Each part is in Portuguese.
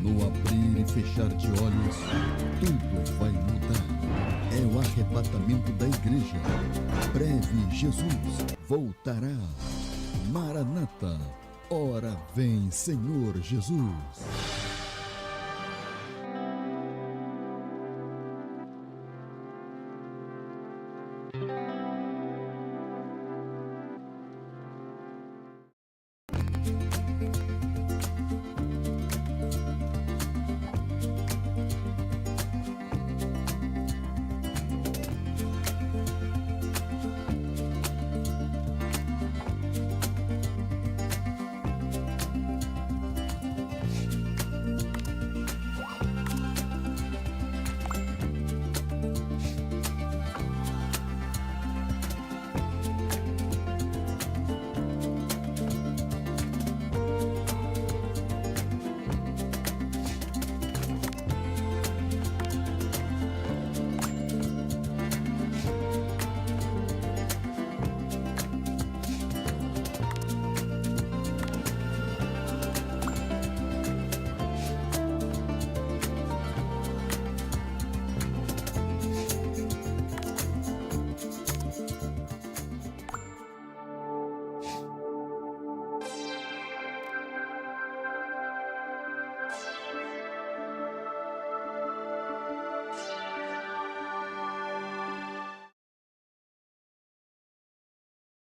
No abrir e fechar de olhos, tudo vai mudar. É o arrebatamento da igreja. Breve Jesus voltará. Maranata, ora vem, Senhor Jesus.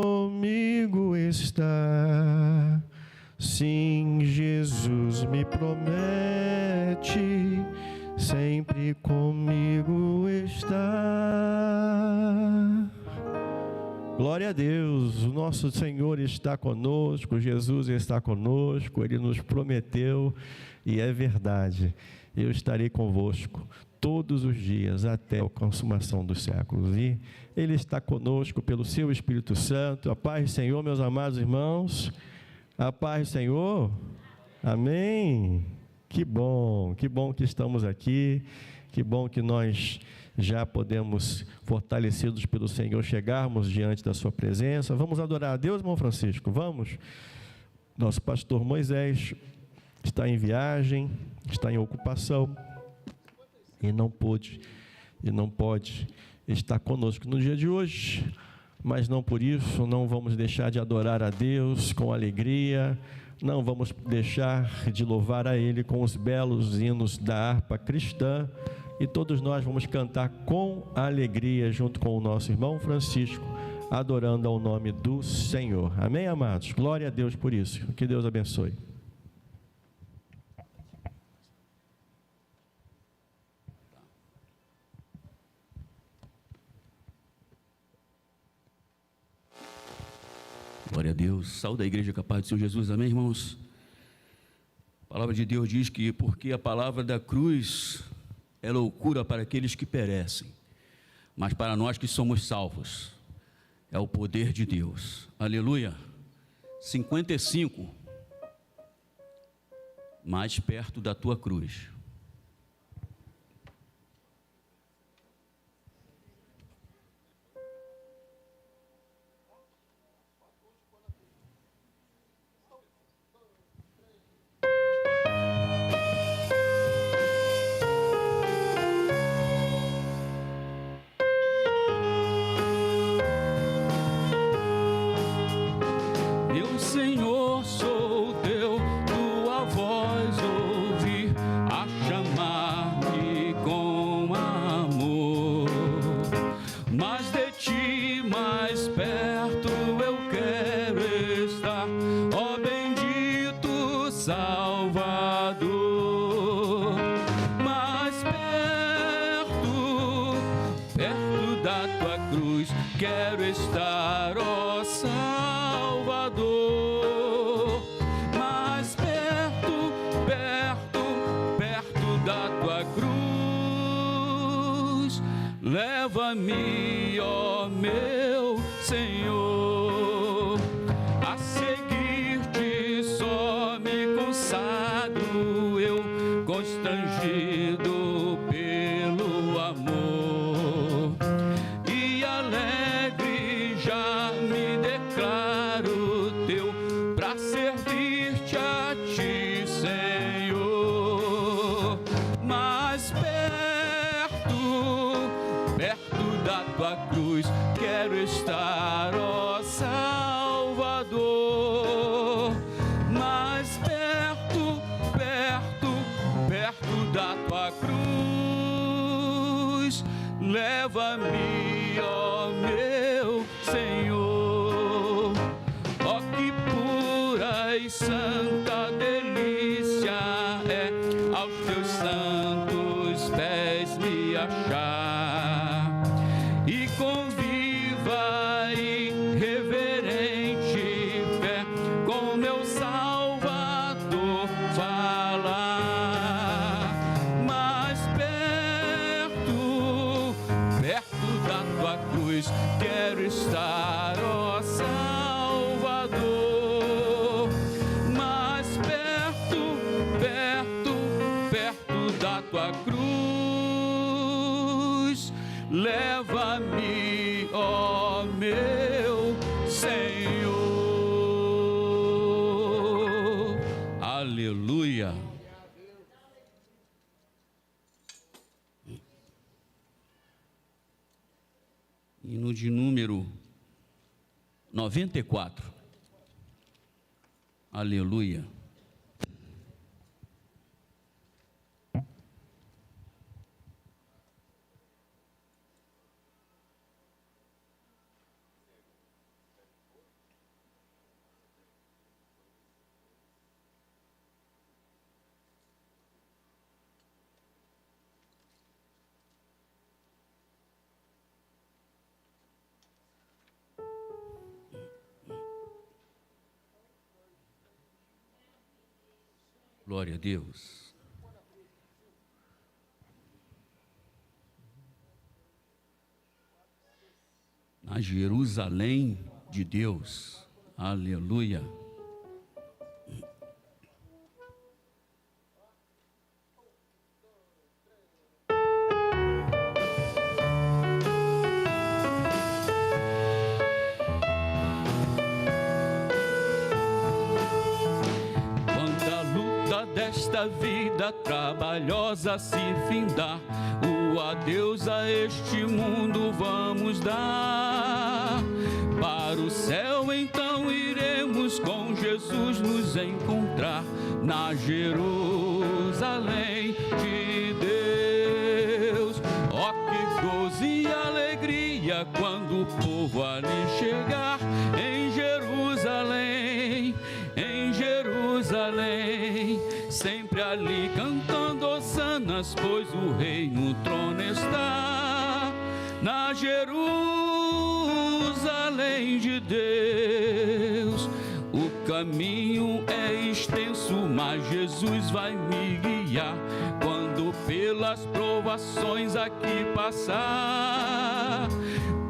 Comigo está, sim, Jesus me promete, sempre comigo está. Glória a Deus, o nosso Senhor está conosco, Jesus está conosco, Ele nos prometeu e é verdade. Eu estarei convosco todos os dias até a consumação dos séculos. E Ele está conosco pelo seu Espírito Santo. A paz do Senhor, meus amados irmãos. A paz do Senhor. Amém. Que bom que estamos aqui. Que bom que nós já podemos, fortalecidos pelo Senhor, chegarmos diante da sua presença. Vamos adorar a Deus, irmão Francisco? Vamos? Nosso pastor Moisés está em viagem, está em ocupação e não pode estar conosco no dia de hoje, mas não por isso não vamos deixar de adorar a Deus com alegria, não vamos deixar de louvar a Ele com os belos hinos da harpa cristã, e todos nós vamos cantar com alegria junto com o nosso irmão Francisco, adorando ao nome do Senhor. Amém, amados? Glória a Deus por isso. Que Deus abençoe. Glória a Deus. Saúde a igreja com a paz do Senhor Jesus. Amém, irmãos? A palavra de Deus diz que porque a palavra da cruz é loucura para aqueles que perecem, mas para nós que somos salvos é o poder de Deus. Aleluia. 55. Mais perto da tua cruz. Senhor, sou teu, tua voz ouvi a chamar-me com amor. Mas de ti mais perto eu quero estar, ó bendito Salvador. Mais perto da tua cruz quero estar, ó Salvador. Mais perto da tua cruz, leva-me, ó meu Senhor, a seguir-te só me consagro eu, constrangido pelo amor, e alegre já me declaro teu, pra servir-te a ti, Senhor. leva-me, ó meu Senhor. Ó, que pura e santa delícia é aos teus santos pés me achar, e com viva e reverente fé com meu Salvador falar. Mais perto, perto da tua cruz quero estar, ó Salvador. Mais perto, perto, perto da tua cruz, leva-me, ó meu Senhor. Aleluia. Hino de número 94. Aleluia. Glória a Deus. Na Jerusalém de Deus. Aleluia. Desta vida trabalhosa se findar, o adeus a este mundo vamos dar. Para o céu então iremos com Jesus nos encontrar, na Jerusalém de Deus. Ó, que gozo e alegria quando o povo ali chegar, em Jerusalém, em Jerusalém. Sempre ali cantando hossanas, pois o rei no trono está, na Jerusalém de Deus. O caminho é extenso, mas Jesus vai me guiar, quando pelas provações aqui passar.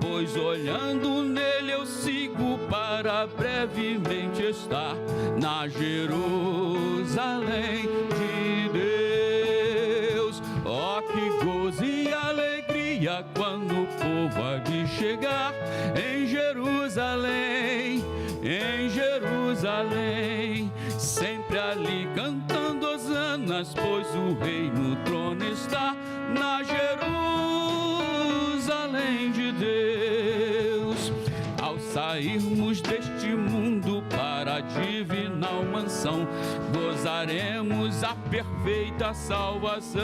Pois olhando nele eu sigo para brevemente estar, na Jerusalém de Deus. Ó, que gozo e alegria quando o povo há de chegar, em Jerusalém, em Jerusalém. Sempre ali cantando hosanas, pois o rei no trono está, na Jerusalém de Deus. Ao sairmos deste mundo para a divinal mansão, gozaremos a perfeita salvação,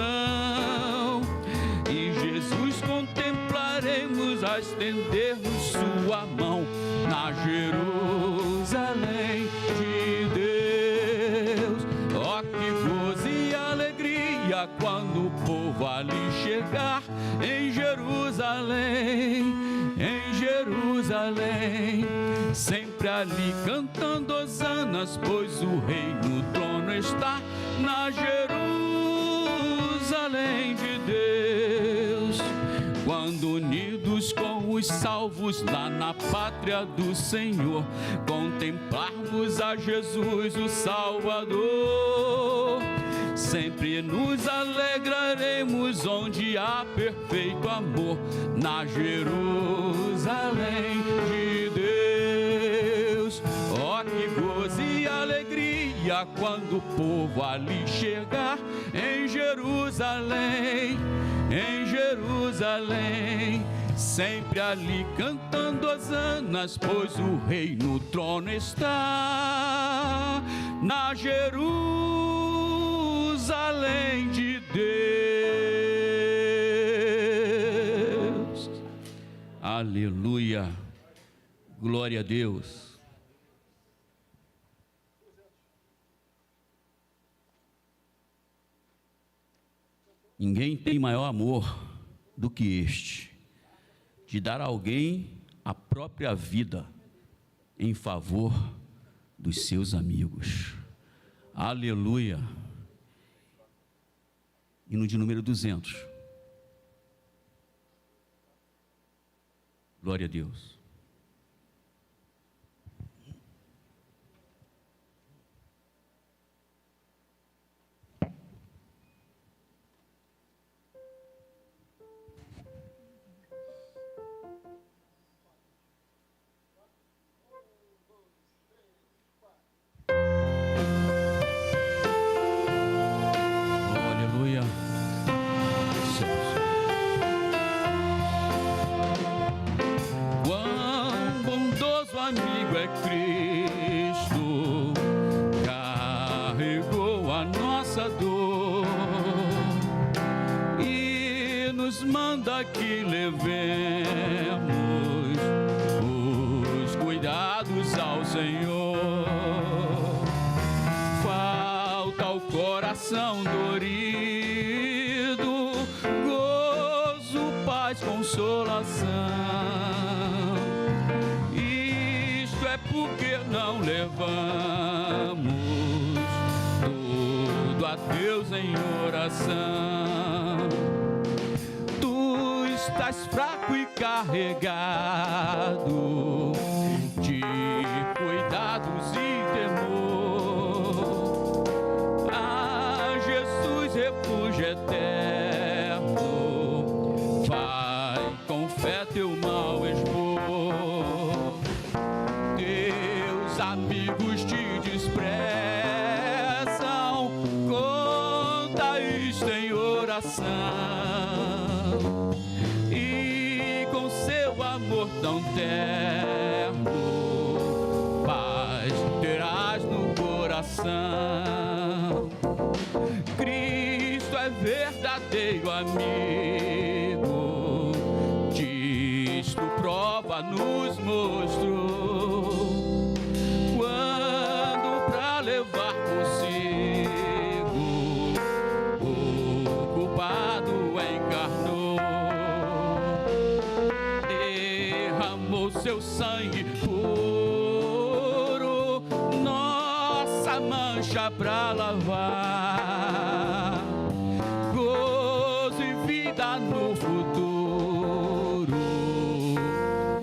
e Jesus contemplaremos a estender-nos sua mão, na Jerusalém de Deus. Ó, que gozo e alegria quando o povo ali chegar, em Jerusalém, em Jerusalém. Sempre ali cantando hosanas, pois o rei no trono está, na Jerusalém de Deus. Quando unidos com os salvos lá na pátria do Senhor, contemplarmos a Jesus o Salvador, sempre nos alegraremos onde há perfeito amor, na Jerusalém de Deus. Ó, que gozo e alegria quando o povo ali chegar, em Jerusalém, em Jerusalém. Sempre ali cantando hosanas, pois o rei no trono está, na Jerusalém de Deus. Aleluia. Glória a Deus. Ninguém tem maior amor do que este, de dar a alguém a própria vida em favor dos seus amigos. Aleluia. Hino de número 200. Glória a Deus. Cristo carregou a nossa dor e nos manda que levemos os cuidados ao Senhor. Falta ao coração dorido gozo, paz, consolação. Porque não levamos tudo a Deus em oração. Tu estás fraco e carregado de cuidados e temor. A Jesus, refúgio eterno, vai com fé teu mal expor. Amigos te desprezam, conta isto em oração, e com seu amor tão terno, paz terás no coração. Cristo é verdadeiro amigo, disto prova nos mostrou. Levar consigo o culpado encarnou, derramou seu sangue puro, nossa mancha pra lavar, gozo e vida no futuro,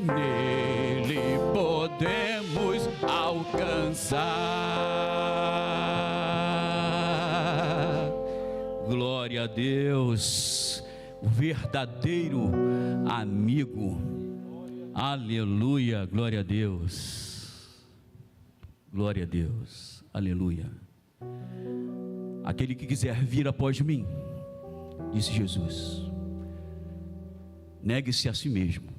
nele podemos alcançar. Glória a Deus, o verdadeiro amigo. Aleluia, glória a Deus. Glória a Deus, aleluia. Aquele que quiser vir após mim, disse Jesus, negue-se a si mesmo,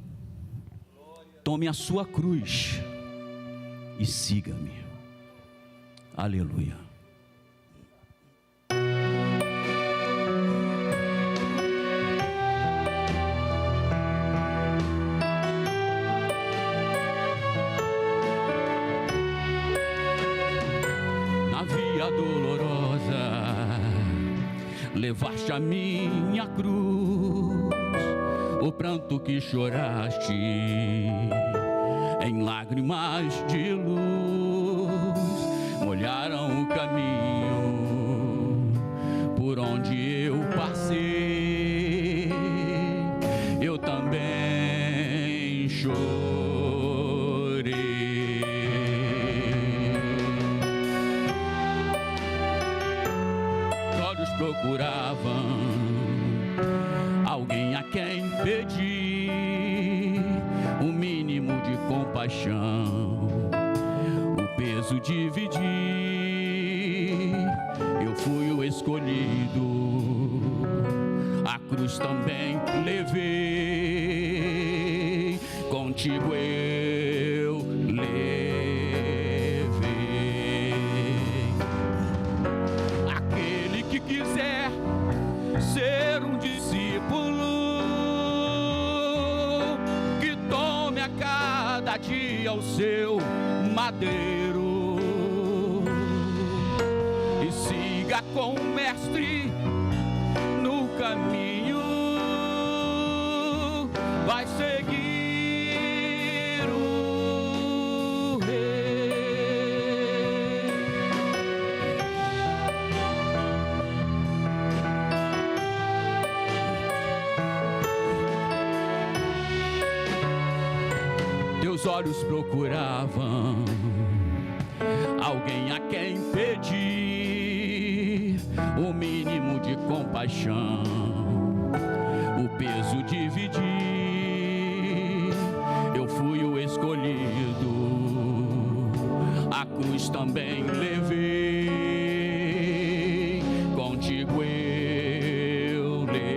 tome a sua cruz e siga-me. Aleluia. Na via dolorosa levaste a minha cruz, o pranto que choraste em lágrimas de luz molharam o caminho por onde eu passei. Eu também chorei. Olhos procuravam alguém a quem pedir o mínimo de compaixão, o peso dividir. Eu fui o escolhido, a cruz também levei, contigo eu levei. Aquele que quiser ser um discípulo, dia o seu madeiro e siga com o mestre no caminho, vai seguir o rei. Teus olhos procuravam alguém a quem pedir o mínimo de compaixão, o peso dividir. Eu fui o escolhido, a cruz também levei, contigo eu levei.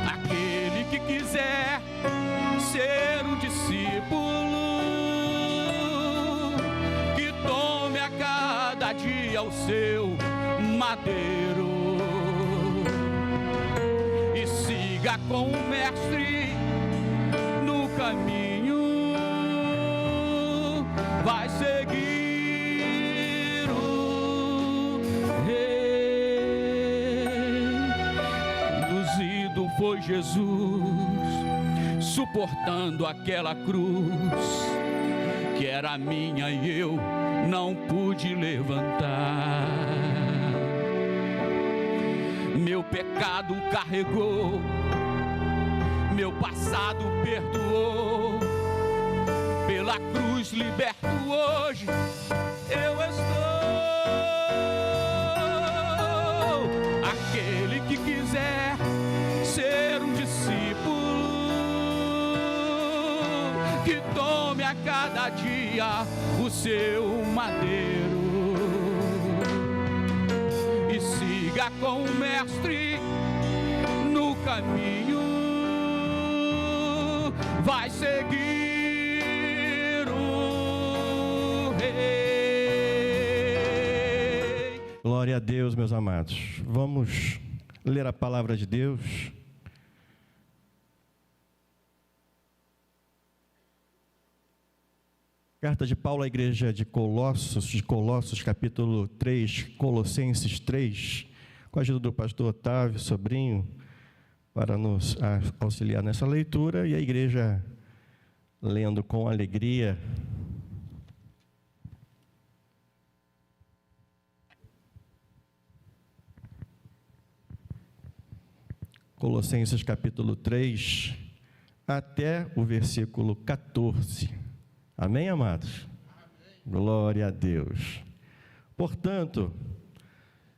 Aquele que quiser ser um discípulo, que tome a cada dia o seu madeiro e siga com o mestre no caminho, vai seguir o rei. Conduzido foi Jesus, suportando aquela cruz que era minha e eu não pude levantar. Meu pecado carregou, meu passado perdoou, pela cruz liberto hoje eu estou. Aquele que quiser ser um discípulo, que tome a cada dia o seu madeiro e siga com o mestre no caminho, vai seguir o rei. Glória a Deus, meus amados. Vamos ler a palavra de Deus. Carta de Paulo à igreja de Colossos, capítulo 3, Colossenses 3, com a ajuda do pastor Otávio, sobrinho, para nos auxiliar nessa leitura, e a igreja lendo com alegria. Colossenses capítulo 3, até o versículo 14. Amém, amados? Amém. Glória a Deus. Portanto,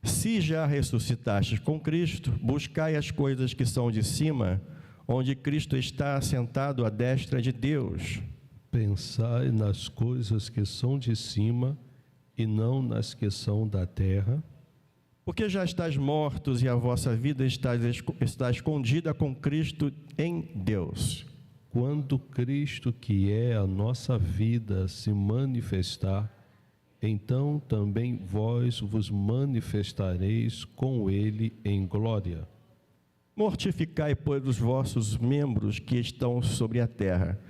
se já ressuscitastes com Cristo, buscai as coisas que são de cima, onde Cristo está assentado à destra de Deus. Pensai nas coisas que são de cima e não nas que são da terra. Porque já estáis mortos e a vossa vida está escondida com Cristo em Deus. Quando Cristo, que é a nossa vida, se manifestar, então também vós vos manifestareis com Ele em glória. Mortificai, pois, os vossos membros que estão sobre a terra,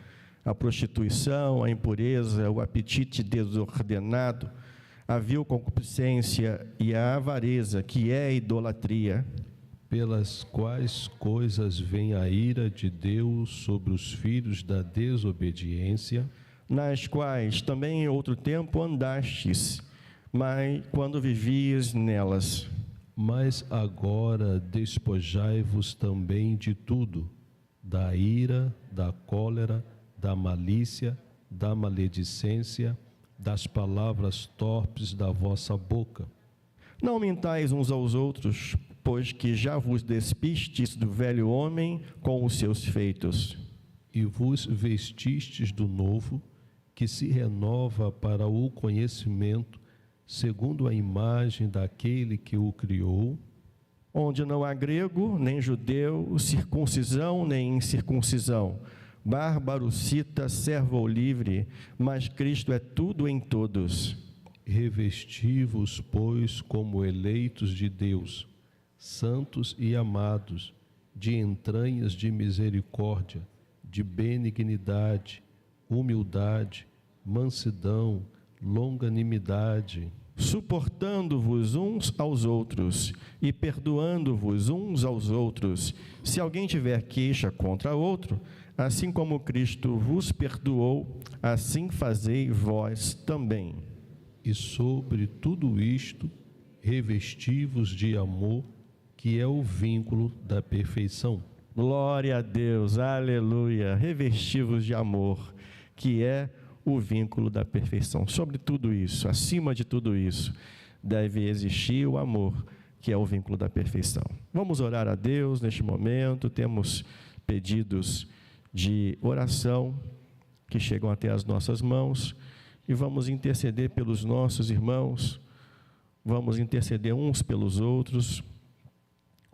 a prostituição, a impureza, o apetite desordenado, a vil concupiscência e a avareza, que é a idolatria, pelas quais coisas vem a ira de Deus sobre os filhos da desobediência, nas quais também em outro tempo andastes, mas quando vivias nelas. Mas agora despojai-vos também de tudo, da ira, da cólera, da malícia, da maledicência, das palavras torpes da vossa boca. Não mintais uns aos outros, pois que já vos despistes do velho homem com os seus feitos. E vos vestistes do novo, que se renova para o conhecimento, segundo a imagem daquele que o criou, onde não há grego, nem judeu, circuncisão, nem incircuncisão, bárbaro, cita, servo ou livre, mas Cristo é tudo em todos. Revesti-vos, pois, como eleitos de Deus, santos e amados, de entranhas de misericórdia, de benignidade, humildade, mansidão, longanimidade, suportando-vos uns aos outros e perdoando-vos uns aos outros, se alguém tiver queixa contra outro, assim como Cristo vos perdoou, assim fazei vós também. E sobre tudo isto, revesti-vos de amor, que é o vínculo da perfeição. Glória a Deus, aleluia, revesti-vos de amor, que é o vínculo da perfeição. Sobre tudo isso, acima de tudo isso, deve existir o amor, que é o vínculo da perfeição. Vamos orar a Deus neste momento. Temos pedidos de oração que chegam até as nossas mãos e vamos interceder pelos nossos irmãos, vamos interceder uns pelos outros.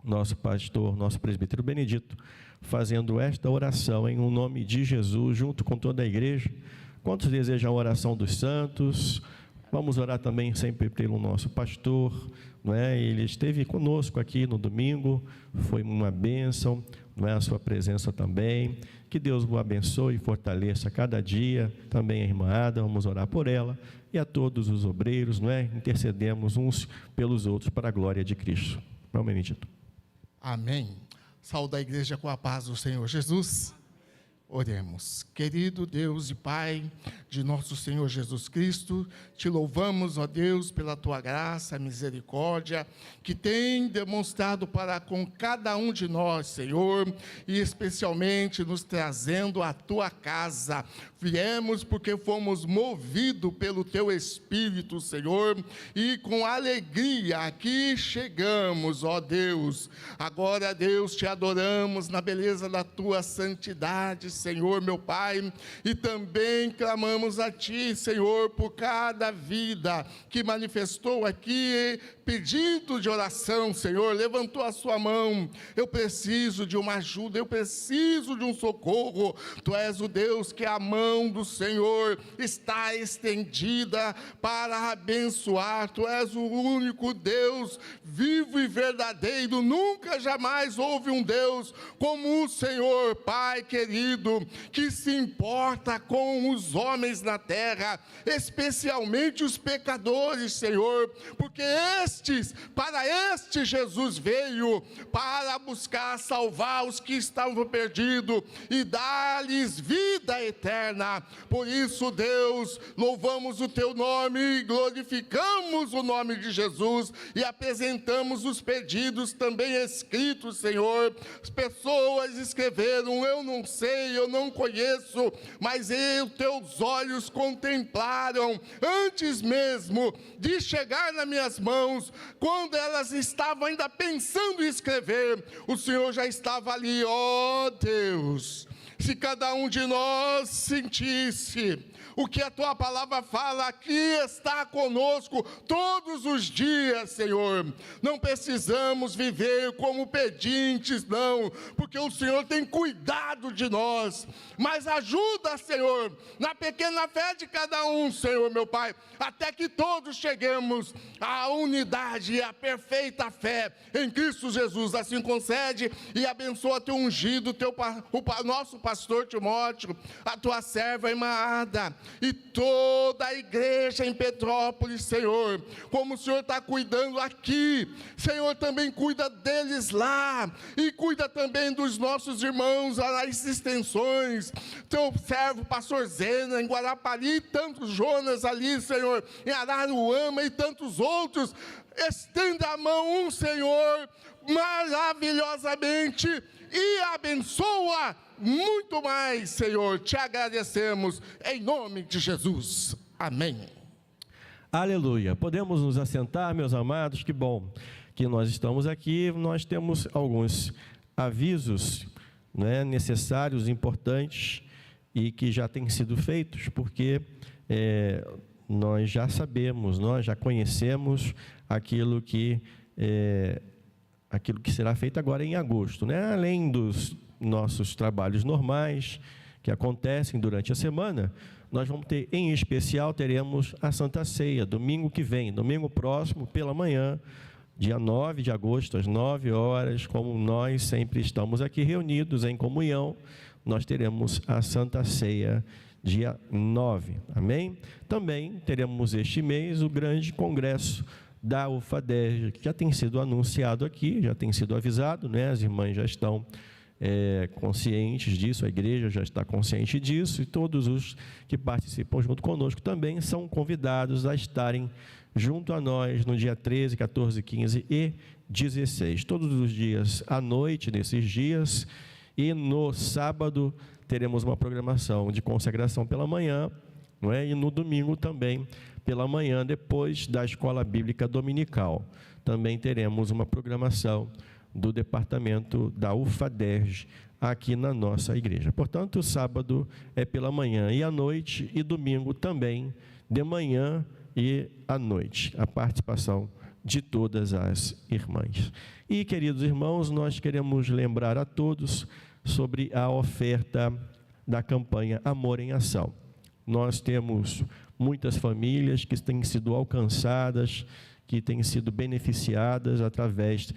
Nosso pastor, nosso presbítero Benedito, fazendo esta oração em nome de Jesus, junto com toda a igreja. Quantos desejam a oração dos santos? Vamos orar também sempre pelo nosso pastor, não é? Ele esteve conosco aqui no domingo, foi uma bênção, não é? A sua presença também. Que Deus o abençoe e fortaleça cada dia. Também a irmã Ada, vamos orar por ela e a todos os obreiros, não é? Intercedemos uns pelos outros para a glória de Cristo. Vamos, Benedito. Amém. Saúde a igreja com a paz do Senhor Jesus. Oremos. Querido Deus e Pai de nosso Senhor Jesus Cristo, te louvamos, ó Deus, pela tua graça, misericórdia, que tem demonstrado para com cada um de nós, Senhor, e especialmente nos trazendo à tua casa. Viemos porque fomos movidos pelo teu Espírito, Senhor, e com alegria aqui chegamos, ó Deus. Agora, Deus, te adoramos na beleza da tua santidade, Senhor, meu Pai, e também clamamos a Ti, Senhor, por cada vida que manifestou aqui pedido de oração, Senhor, levantou a sua mão. Eu preciso de uma ajuda, eu preciso de um socorro. Tu és o Deus que a mão do Senhor está estendida para abençoar. Tu és o único Deus vivo e verdadeiro. Nunca, jamais houve um Deus como o Senhor, Pai querido, que se importa com os homens na terra, especialmente os pecadores, Senhor, porque para estes Jesus veio para buscar salvar os que estavam perdidos e dar-lhes vida eterna. Por isso, Deus, louvamos o teu nome, glorificamos o nome de Jesus e apresentamos os pedidos também escritos, Senhor. As pessoas escreveram: eu não sei, eu não conheço, mas teus olhos contemplaram antes mesmo de chegar nas minhas mãos. Quando elas estavam ainda pensando em escrever, o Senhor já estava ali. Ó Deus, se cada um de nós sentisse o que a tua palavra fala, aqui está conosco todos os dias, Senhor. Não precisamos viver como pedintes, não, porque o Senhor tem cuidado de nós. Mas ajuda, Senhor, na pequena fé de cada um, Senhor, meu Pai, até que todos cheguemos à unidade e à perfeita fé em Cristo Jesus. Assim concede e abençoa teu ungido, o nosso pastor Timóteo, a tua serva irmã Ada, e toda a igreja em Petrópolis, Senhor. Como o Senhor está cuidando aqui, Senhor, também cuida deles lá, e cuida também dos nossos irmãos nas extensões, teu servo pastor Zena em Guarapari, tantos Jonas ali, Senhor, em Araruama e tantos outros. Estenda a mão, Senhor, maravilhosamente, e abençoa muito mais, Senhor. Te agradecemos em nome de Jesus. Amém. Aleluia. Podemos nos assentar, meus amados. Que bom que nós estamos aqui. Nós temos alguns avisos, né, necessários, importantes, e que já têm sido feitos, porque nós já sabemos, nós já conhecemos aquilo que será feito agora em agosto, né? Além dos nossos trabalhos normais que acontecem durante a semana, nós vamos ter, em especial, teremos a Santa Ceia, domingo que vem, domingo próximo, pela manhã, dia 9 de agosto, às 9 horas, como nós sempre estamos aqui reunidos em comunhão, nós teremos a Santa Ceia, dia 9, amém? Também teremos este mês o grande congresso da UFADERJ, que já tem sido anunciado aqui, já tem sido avisado, né? As irmãs já estão conscientes disso, a igreja já está consciente disso, e todos os que participam junto conosco também são convidados a estarem junto a nós no dia 13, 14, 15 e 16, todos os dias à noite, nesses dias, e no sábado teremos uma programação de consagração pela manhã, não é? E no domingo também, pela manhã, depois da escola bíblica dominical, também teremos uma programação do departamento da UFADERJ aqui na nossa igreja. Portanto, sábado é pela manhã e à noite, e domingo também de manhã e à noite, a participação de todas as irmãs. E, queridos irmãos, nós queremos lembrar a todos sobre a oferta da campanha Amor em Ação. Nós temos muitas famílias que têm sido alcançadas, que têm sido beneficiadas através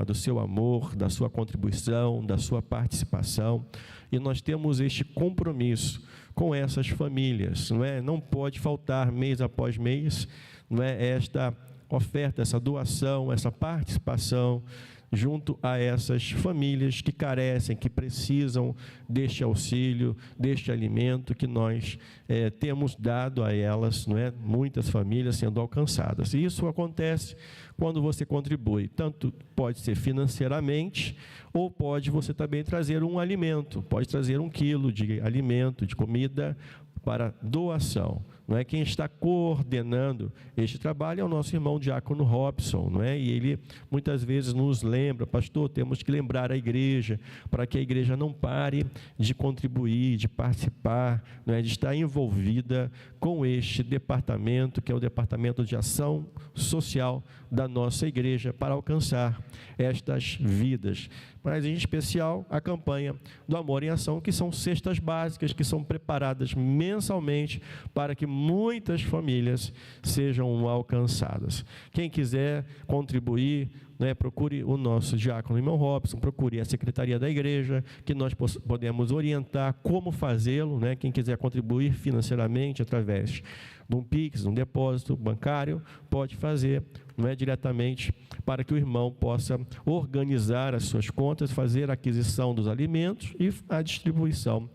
do seu amor, da sua contribuição, da sua participação, e nós temos este compromisso com essas famílias, não é? Não pode faltar mês após mês, não é? Esta oferta, essa doação, essa participação junto a essas famílias que carecem, que precisam deste auxílio, deste alimento que nós temos dado a elas, não é? Muitas famílias sendo alcançadas. E isso acontece quando você contribui, tanto pode ser financeiramente, ou pode você também trazer um alimento, pode trazer 1 quilo de alimento, de comida, para doação, não é? Quem está coordenando este trabalho é o nosso irmão diácono Robson, não é? E ele muitas vezes nos lembra: pastor, temos que lembrar a igreja, para que a igreja não pare de contribuir, de participar, não é? De estar envolvida com este departamento, que é o Departamento de Ação Social da nossa igreja, para alcançar estas vidas. Mas em especial a campanha do Amor em Ação, que são cestas básicas, que são preparadas mensalmente para que muitas famílias sejam alcançadas. Quem quiser contribuir, né, procure o nosso diácono irmão Robson, procure a secretaria da igreja, que nós podemos orientar como fazê-lo, né? Quem quiser contribuir financeiramente através de um Pix, de um depósito bancário, pode fazer, não é, diretamente, para que o irmão possa organizar as suas contas, fazer a aquisição dos alimentos e a distribuição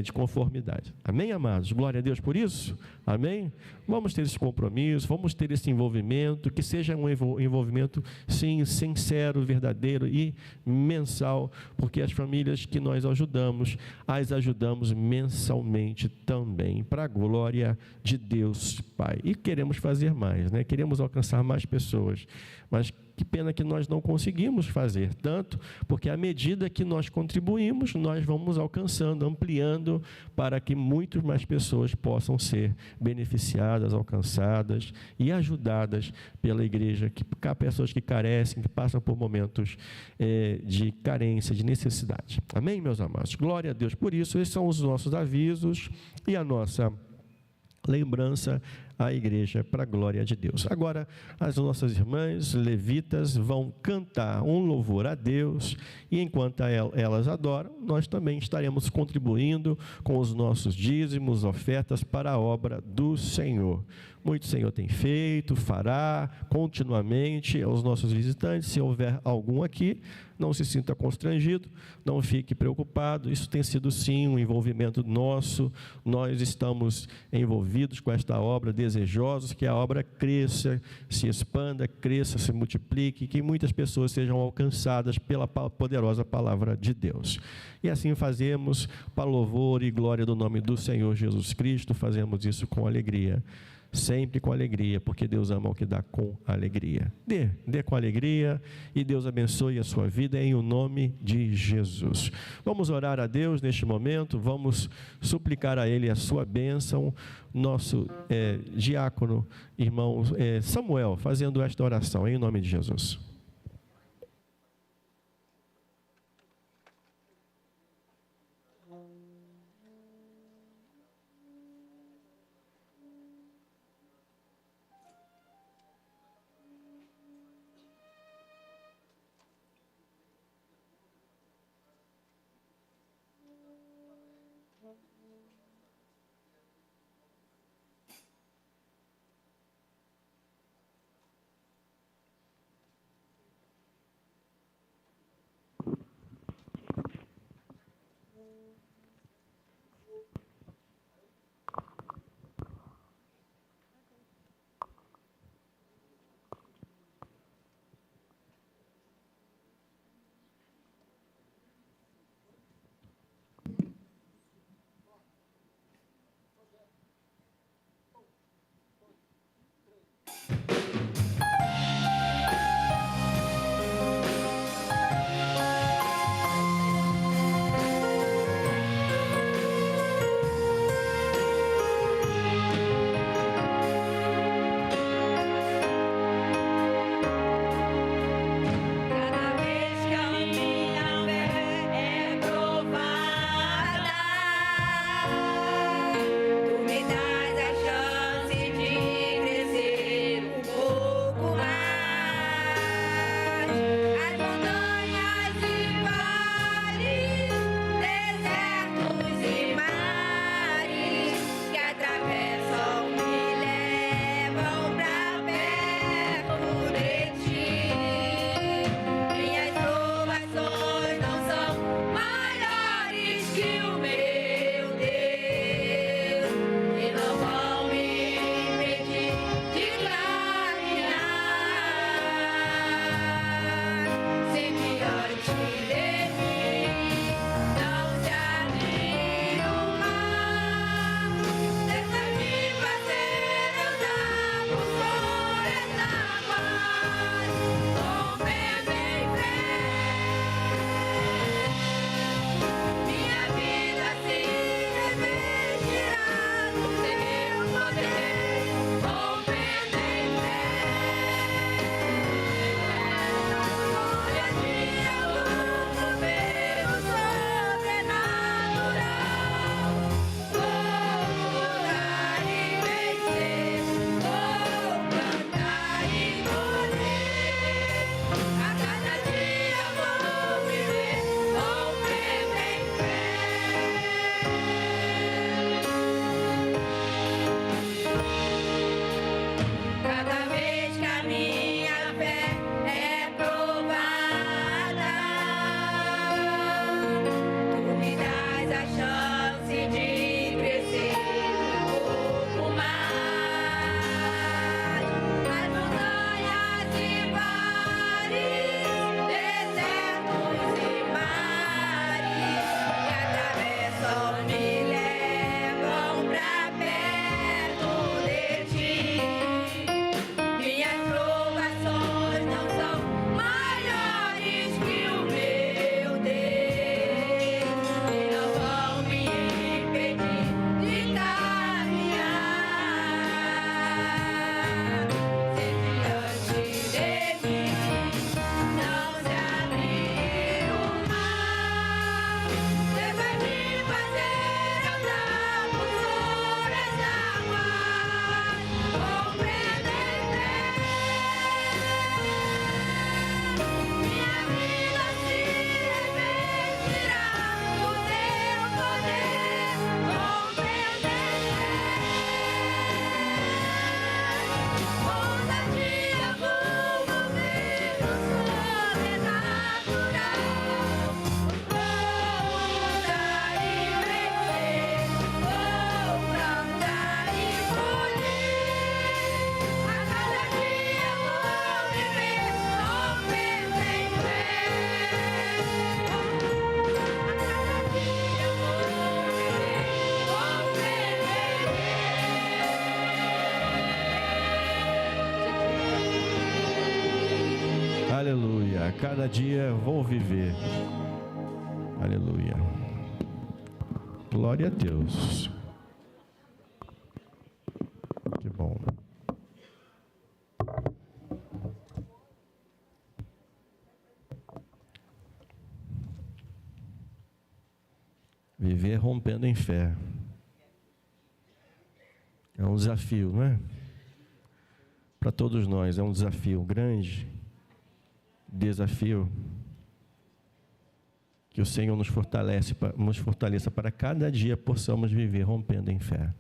de conformidade. Amém, amados? Glória a Deus por isso. Amém? Vamos ter esse compromisso, vamos ter esse envolvimento, que seja um envolvimento, sim, sincero, verdadeiro e mensal, porque as famílias que nós ajudamos, as ajudamos mensalmente também, para a glória de Deus Pai. E queremos fazer mais, né? Queremos alcançar mais pessoas, mas que pena que nós não conseguimos fazer tanto, porque à medida que nós contribuímos, nós vamos alcançando, ampliando, para que muitas mais pessoas possam ser beneficiadas, alcançadas e ajudadas pela igreja, pessoas que carecem, que passam por momentos de carência, de necessidade. Amém, meus amados? Glória a Deus por isso. Esses são os nossos avisos e a nossa lembrança à igreja, para a glória de Deus. Agora, as nossas irmãs levitas vão cantar um louvor a Deus, e enquanto elas adoram, nós também estaremos contribuindo com os nossos dízimos, ofertas para a obra do Senhor. Muito o Senhor tem feito, fará continuamente aos nossos visitantes. Se houver algum aqui, não se sinta constrangido, não fique preocupado. Isso tem sido sim um envolvimento nosso. Nós estamos envolvidos com esta obra, desejosos que a obra cresça, se expanda, cresça, se multiplique, que muitas pessoas sejam alcançadas pela poderosa palavra de Deus. E assim fazemos, para louvor e glória do nome do Senhor Jesus Cristo. Fazemos isso com alegria, sempre com alegria, porque Deus ama o que dá com alegria. Dê com alegria, e Deus abençoe a sua vida em o nome de Jesus. Vamos orar a Deus neste momento, vamos suplicar a Ele a sua bênção. Nosso diácono, irmão Samuel, fazendo esta oração em nome de Jesus. a cada dia vou viver. Aleluia. Glória a Deus. Que bom. Viver rompendo em fé. É um desafio, não é? Para todos nós é um desafio, um grande desafio. Que o Senhor nos fortaleça para cada dia possamos viver rompendo em fé.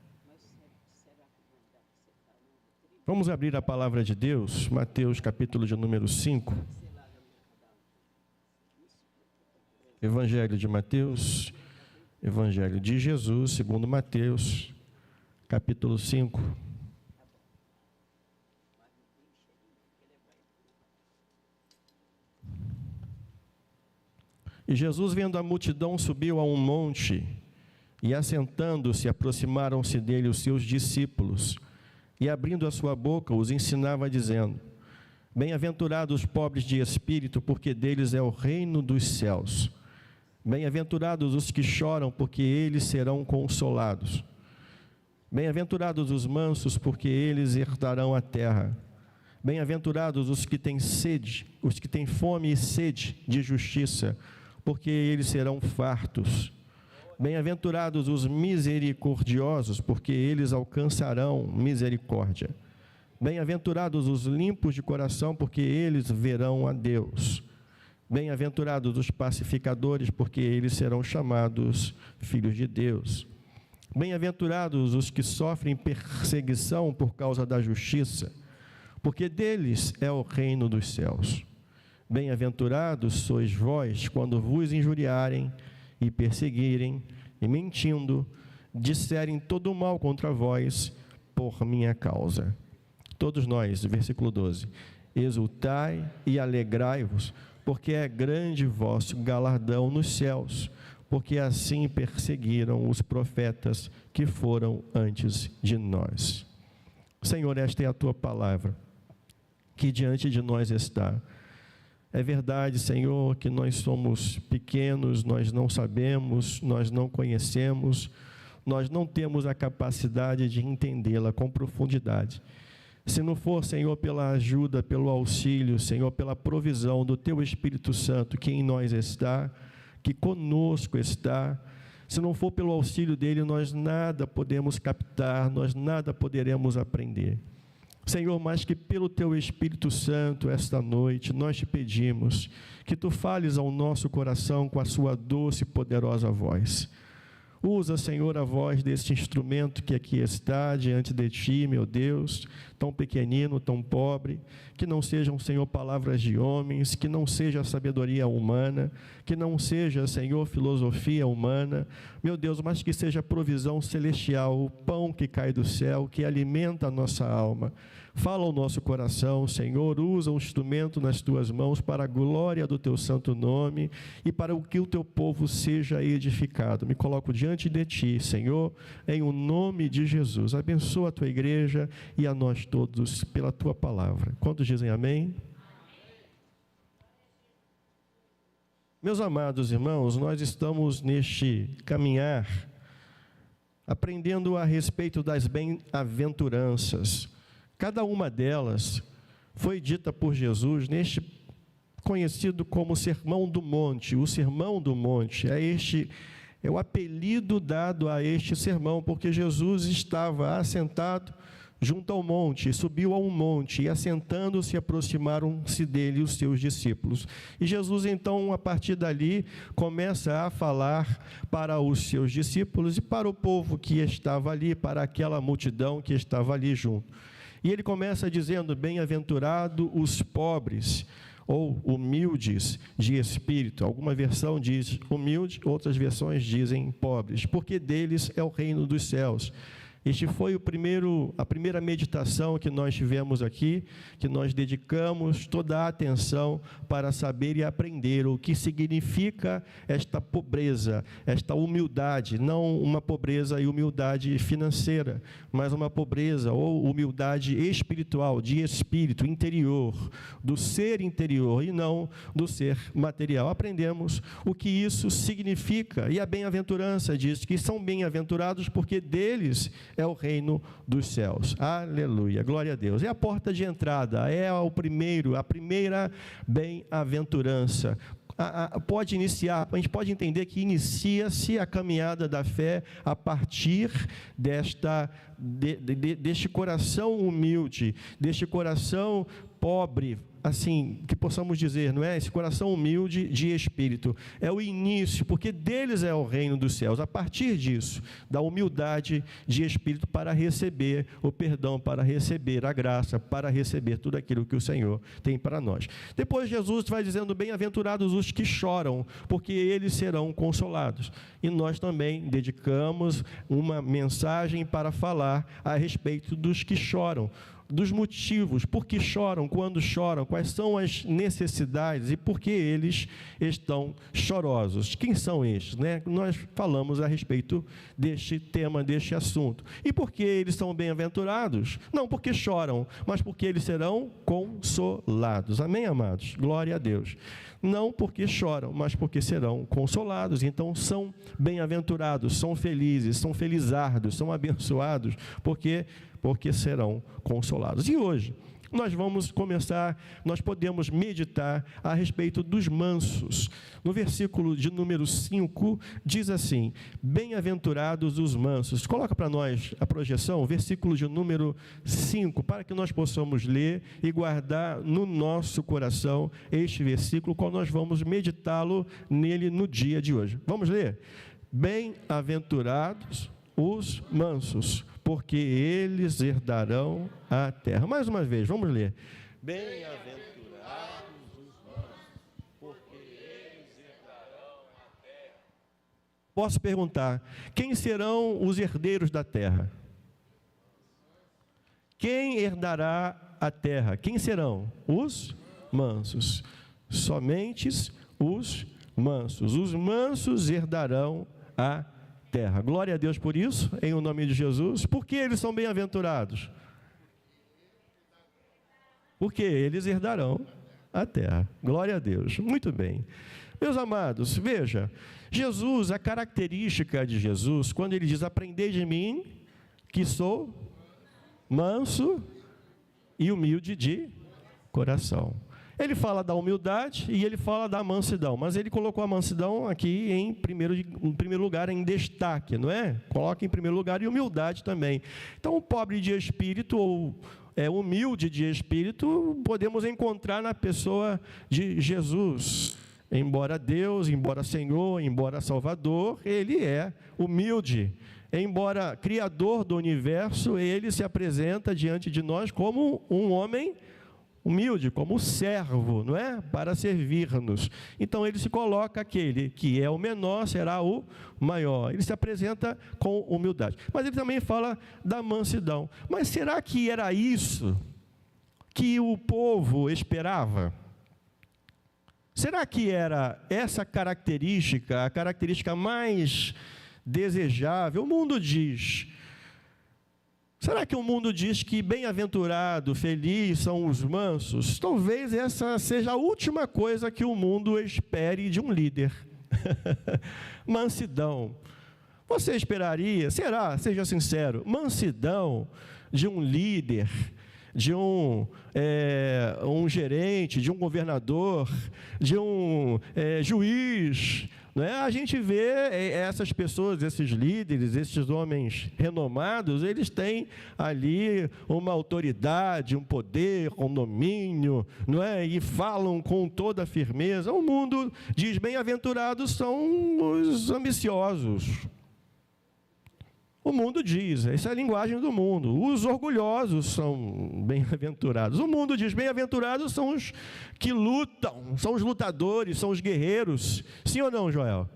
Vamos abrir a palavra de Deus, Mateus capítulo de número 5. Evangelho de Mateus, Evangelho de Jesus, segundo Mateus, capítulo 5. E Jesus, vendo a multidão, subiu a um monte, e assentando-se, aproximaram-se dele os seus discípulos, e abrindo a sua boca, os ensinava, dizendo: Bem-aventurados os pobres de espírito, porque deles é o reino dos céus. Bem-aventurados os que choram, porque eles serão consolados. Bem-aventurados os mansos, porque eles herdarão a terra. Bem-aventurados os que têm sede, os que têm fome e sede de justiça, porque eles serão fartos. Bem-aventurados os misericordiosos, porque eles alcançarão misericórdia. Bem-aventurados os limpos de coração, porque eles verão a Deus. Bem-aventurados os pacificadores, porque eles serão chamados filhos de Deus. Bem-aventurados os que sofrem perseguição por causa da justiça, porque deles é o reino dos céus. Bem-aventurados sois vós, quando vos injuriarem e perseguirem, e mentindo, disserem todo o mal contra vós, por minha causa. Todos nós, versículo 12, exultai e alegrai-vos, porque é grande vosso galardão nos céus, porque assim perseguiram os profetas que foram antes de nós. Senhor, esta é a tua palavra, que diante de nós está. É verdade, Senhor, que nós somos pequenos, nós não sabemos, nós não conhecemos, nós não temos a capacidade de entendê-la com profundidade. Se não for, Senhor, pela ajuda, pelo auxílio, Senhor, pela provisão do Teu Espírito Santo que em nós está, que conosco está, se não for pelo auxílio dEle, nós nada podemos captar, nós nada poderemos aprender. Senhor, mas que pelo Teu Espírito Santo, esta noite, nós te pedimos que Tu fales ao nosso coração com a Sua doce e poderosa voz. Usa, Senhor, a voz deste instrumento que aqui está diante de Ti, meu Deus, tão pequenino, tão pobre, que não sejam, Senhor, palavras de homens, que não seja sabedoria humana, que não seja, Senhor, filosofia humana, meu Deus, mas que seja provisão celestial, o pão que cai do céu, que alimenta a nossa alma. Fala ao nosso coração, Senhor, usa um instrumento nas Tuas mãos para a glória do Teu santo nome e para o que o Teu povo seja edificado. Me coloco diante de Ti, Senhor, em o nome de Jesus. Abençoa a Tua igreja e a nós todos pela Tua palavra. Quantos dizem amém? Meus amados irmãos, nós estamos neste caminhar aprendendo a respeito das bem-aventuranças. Cada uma delas foi dita por Jesus neste conhecido como Sermão do Monte. O Sermão do Monte é o apelido dado a este sermão, porque Jesus estava assentado junto ao monte, subiu a um monte, e assentando-se, aproximaram-se dele os seus discípulos. E Jesus, então, a partir dali, começa a falar para os seus discípulos e para o povo que estava ali, para aquela multidão que estava ali junto. E ele começa dizendo: bem-aventurado os pobres, ou humildes de espírito. Alguma versão diz humilde, outras versões dizem pobres, porque deles é o reino dos céus. Este foi a primeira meditação que nós tivemos aqui, que nós dedicamos toda a atenção para saber e aprender o que significa esta pobreza, esta humildade, não uma pobreza e humildade financeira, mas uma pobreza ou humildade espiritual, de espírito interior, do ser interior e não do ser material. Aprendemos o que isso significa, e a bem-aventurança diz que são bem-aventurados porque deles é o reino dos céus. Aleluia, glória a Deus. É a porta de entrada, é a primeira bem-aventurança. Pode iniciar, a gente pode entender que inicia-se a caminhada da fé a partir deste coração humilde, deste coração pobre, assim, que possamos dizer, não é? Esse coração humilde de espírito. É o início, porque deles é o reino dos céus. A partir disso, da humildade de espírito para receber o perdão, para receber a graça, para receber tudo aquilo que o Senhor tem para nós. Depois Jesus vai dizendo, bem-aventurados os que choram, porque eles serão consolados. E nós também dedicamos uma mensagem para falar a respeito dos que choram, dos motivos, por que choram, quando choram, quais são as necessidades e por que eles estão chorosos. Quem são estes, né? Nós falamos a respeito deste tema, deste assunto. E por que eles são bem-aventurados? Não porque choram, mas porque eles serão consolados. Amém, amados? Glória a Deus. Não porque choram, mas porque serão consolados. Então, são bem-aventurados, são felizes, são felizardos, são abençoados, porque serão consolados. E hoje, nós podemos meditar a respeito dos mansos. No versículo de número 5, diz assim, bem-aventurados os mansos. Coloca para nós a projeção, versículo de número 5, para que nós possamos ler e guardar no nosso coração este versículo, qual nós vamos meditá-lo nele no dia de hoje. Vamos ler? Bem-aventurados os mansos, porque eles herdarão a terra. Mais uma vez, vamos ler. Bem-aventurados os mansos, porque eles herdarão a terra. Posso perguntar, quem serão os herdeiros da terra? Quem herdará a terra? Quem serão? Os mansos. Somente os mansos. Os mansos herdarão a terra. Glória a Deus por isso, em o nome de Jesus. Por que eles são bem-aventurados? Porque eles herdarão a terra. Glória a Deus. Muito bem. Meus amados, veja, Jesus, a característica de Jesus, quando ele diz, aprendei de mim, que sou manso e humilde de coração. Ele fala da humildade e ele fala da mansidão, mas ele colocou a mansidão aqui em primeiro lugar, em destaque, não é? Coloca em primeiro lugar e humildade também. Então, o pobre de espírito, ou humilde de espírito, podemos encontrar na pessoa de Jesus. Embora Deus, embora Senhor, embora Salvador, ele é humilde. Embora Criador do universo, ele se apresenta diante de nós como um homem humilde, como servo, não é? Para servir-nos. Então, ele se coloca aquele que é o menor, será o maior. Ele se apresenta com humildade. Mas ele também fala da mansidão. Mas será que era isso que o povo esperava? Será que era essa característica, a característica mais desejável? O mundo diz... Será que o mundo diz que bem-aventurado, feliz são os mansos? Talvez essa seja a última coisa que o mundo espere de um líder. Mansidão. Você esperaria, será, seja sincero, mansidão de um líder, de um gerente, de um governador, de um juiz, não é? A gente vê essas pessoas, esses líderes, esses homens renomados, eles têm ali uma autoridade, um poder, um domínio, não é? E falam com toda firmeza. O mundo diz, bem-aventurados são os ambiciosos. O mundo diz, essa é a linguagem do mundo. Os orgulhosos são bem-aventurados. O mundo diz, bem-aventurados são os que lutam, são os lutadores, são os guerreiros. Sim ou não, Joel?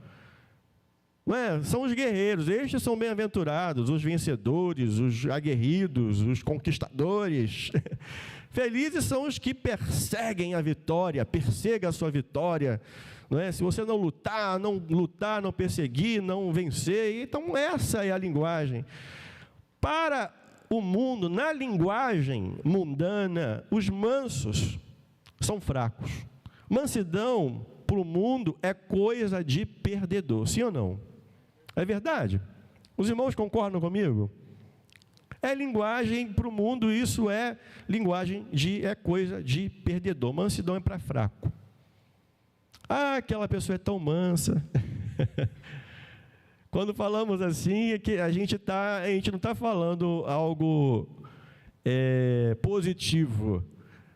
Não é? São os guerreiros, estes são bem-aventurados, os vencedores, os aguerridos, os conquistadores. Felizes são os que perseguem a vitória, perseguem a sua vitória. Não é? Se você não lutar, não perseguir, não vencer, então essa é a linguagem. Para o mundo, na linguagem mundana, os mansos são fracos. Mansidão para o mundo é coisa de perdedor, sim ou não? É verdade? Os irmãos concordam comigo? É linguagem para o mundo, isso é linguagem é coisa de perdedor. Mansidão é para fraco. Ah, aquela pessoa é tão mansa. Quando falamos assim, é que a gente não está falando algo positivo.